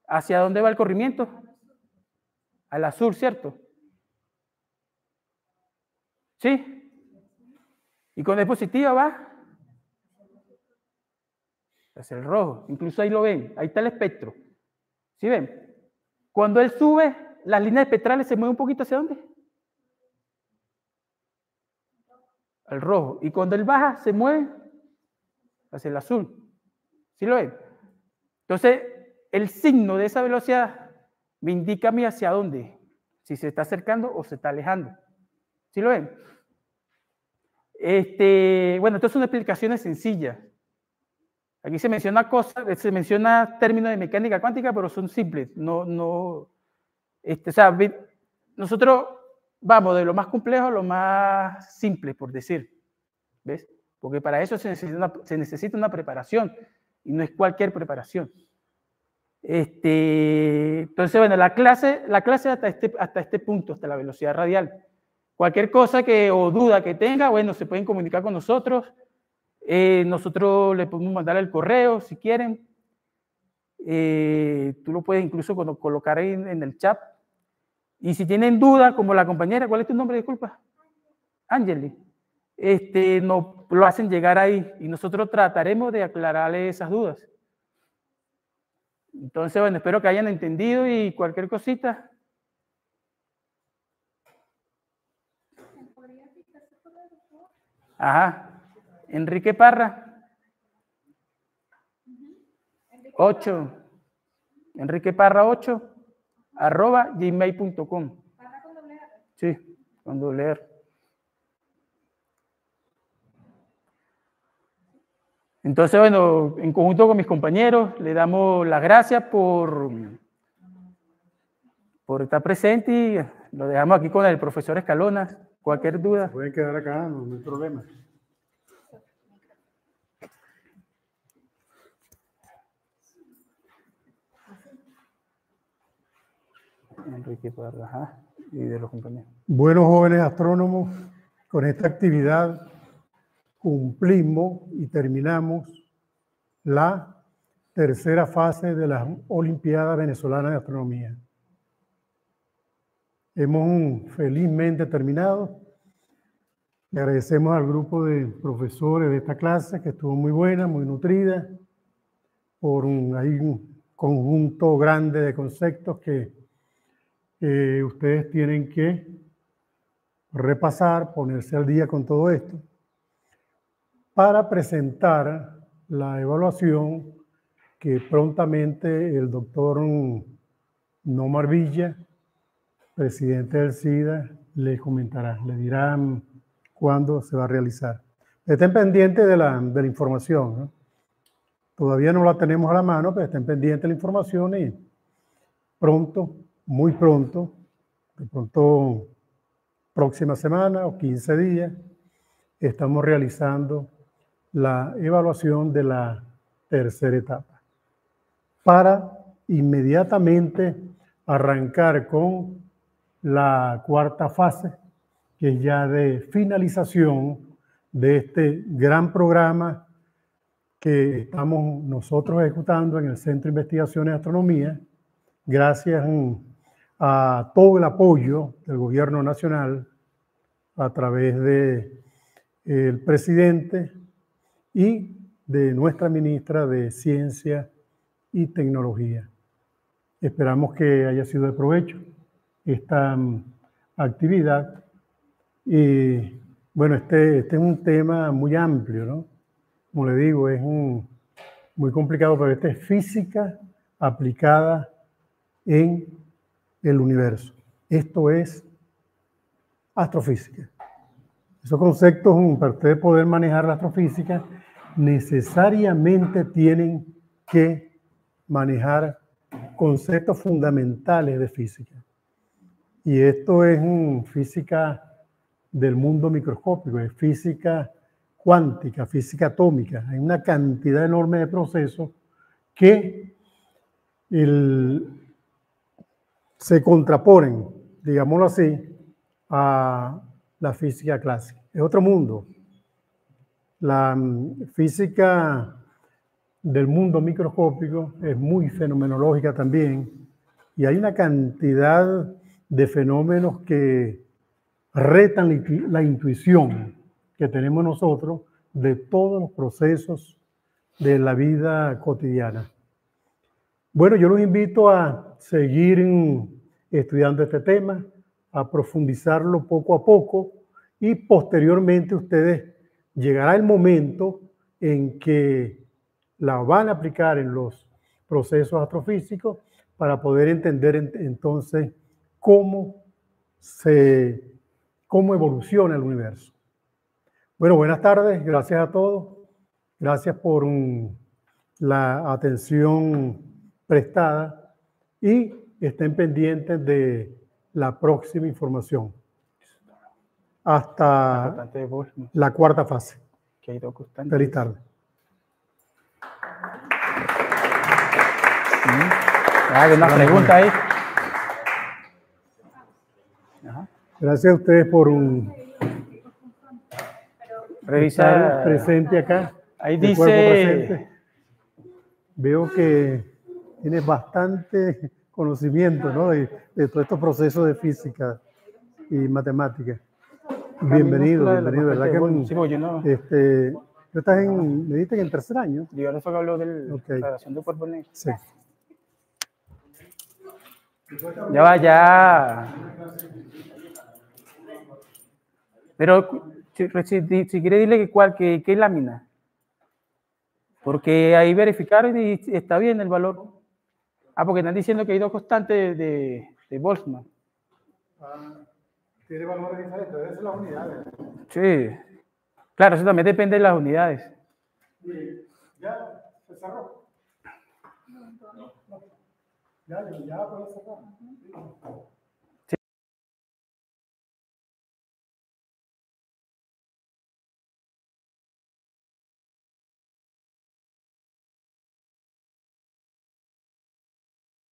¿hacia dónde va el corrimiento? Al azul, ¿cierto? ¿Sí? Y cuando es positiva va hacia el rojo. Incluso ahí lo ven, ahí está el espectro. ¿Sí ven? Cuando él sube, las líneas espectrales se mueven un poquito ¿hacia dónde? Al rojo. Y cuando él baja, se mueve hacia el azul. ¿Sí lo ven? Entonces, el signo de esa velocidad me indica a mí hacia dónde, si se está acercando o se está alejando. ¿Sí lo ven? Bueno, estas son explicaciones sencillas. Aquí se menciona cosas, se menciona términos de mecánica cuántica, pero son simples. O sea, nosotros vamos de lo más complejo a lo más simple, por decir. ¿Ves? Porque para eso se necesita una preparación y no es cualquier preparación. Entonces, bueno, la clase hasta este punto, hasta la velocidad radial. Cualquier cosa o duda que tenga, bueno, se pueden comunicar con nosotros. Nosotros le podemos mandar el correo si quieren. Tú lo puedes incluso colocar ahí en el chat. Y si tienen dudas, como la compañera, ¿cuál es tu nombre? Disculpa. Angeli. Nos lo hacen llegar ahí y nosotros trataremos de aclararle esas dudas. Entonces, bueno, espero que hayan entendido y cualquier cosita. Ajá. Enrique Parra. 8. Enrique Parra 8 @gmail.com. Sí, con doble R. Entonces, bueno, en conjunto con mis compañeros, le damos las gracias por estar presente y lo dejamos aquí con el profesor Escalona. Cualquier duda. Pueden quedar acá, no hay problema. Enrique Parra, ajá, y de los compañeros. Bueno, jóvenes astrónomos, con esta actividad cumplimos y terminamos la tercera fase de las Olimpiadas Venezolanas de Astronomía. Hemos felizmente terminado. Le agradecemos al grupo de profesores de esta clase, que estuvo muy buena, muy nutrida, por un conjunto grande de conceptos que ustedes tienen que repasar, ponerse al día con todo esto, para presentar la evaluación que prontamente el doctor Nomar Villa, presidente del SIDA, les comentará, le dirán cuándo se va a realizar. Estén pendientes de la información, ¿no? Todavía no la tenemos a la mano, pero estén pendientes de la información y pronto, muy pronto, de pronto próxima semana o 15 días, estamos realizando la evaluación de la tercera etapa para inmediatamente arrancar con la cuarta fase, que es ya de finalización de este gran programa que estamos nosotros ejecutando en el Centro de Investigaciones de Astronomía, gracias a todo el apoyo del gobierno nacional a través del presidente y de nuestra ministra de Ciencia y Tecnología. Esperamos que haya sido de provecho esta actividad. Y bueno, este es un tema muy amplio, ¿no? Como le digo, es muy complicado, pero esta es física aplicada en el universo. Esto es astrofísica. Esos conceptos, para ustedes poder manejar la astrofísica, necesariamente tienen que manejar conceptos fundamentales de física. Y esto es física del mundo microscópico, es física cuántica, física atómica. Hay una cantidad enorme de procesos que se contraponen, digámoslo así, a la física clásica. Es otro mundo. La física del mundo microscópico es muy fenomenológica también, y hay una cantidad de fenómenos que retan la intuición que tenemos nosotros de todos los procesos de la vida cotidiana. Bueno, yo los invito a seguir estudiando este tema, a profundizarlo poco a poco, y posteriormente ustedes llegará el momento en que la van a aplicar en los procesos astrofísicos para poder entender entonces cómo evoluciona el universo. Bueno, buenas tardes, gracias a todos. Gracias por la atención prestada y estén pendientes de la próxima información hasta la cuarta fase. Feliz tarde. Hay una pregunta ahí. Ajá. Gracias a ustedes por estar Revisa. presente acá. Ahí el dice. cuerpo presente. Veo que tienes bastante conocimiento, ¿no? de todos estos procesos de física y matemática. Bienvenido, ¿verdad que sí, yo no. tú estás me dijiste que en tercer año? Y ahora fue que habló de la Okay. radiación de cuerpo negro. Sí. Ya va, ya. Pero si quiere dile qué lámina. Porque ahí verificaron y está bien el valor. Ah, porque están diciendo que hay dos constantes de Boltzmann. Tiene valores diferentes, deben ser las unidades. Sí. Claro, eso también depende de las unidades. ¿Ya se cerró? Ya puede cerrar.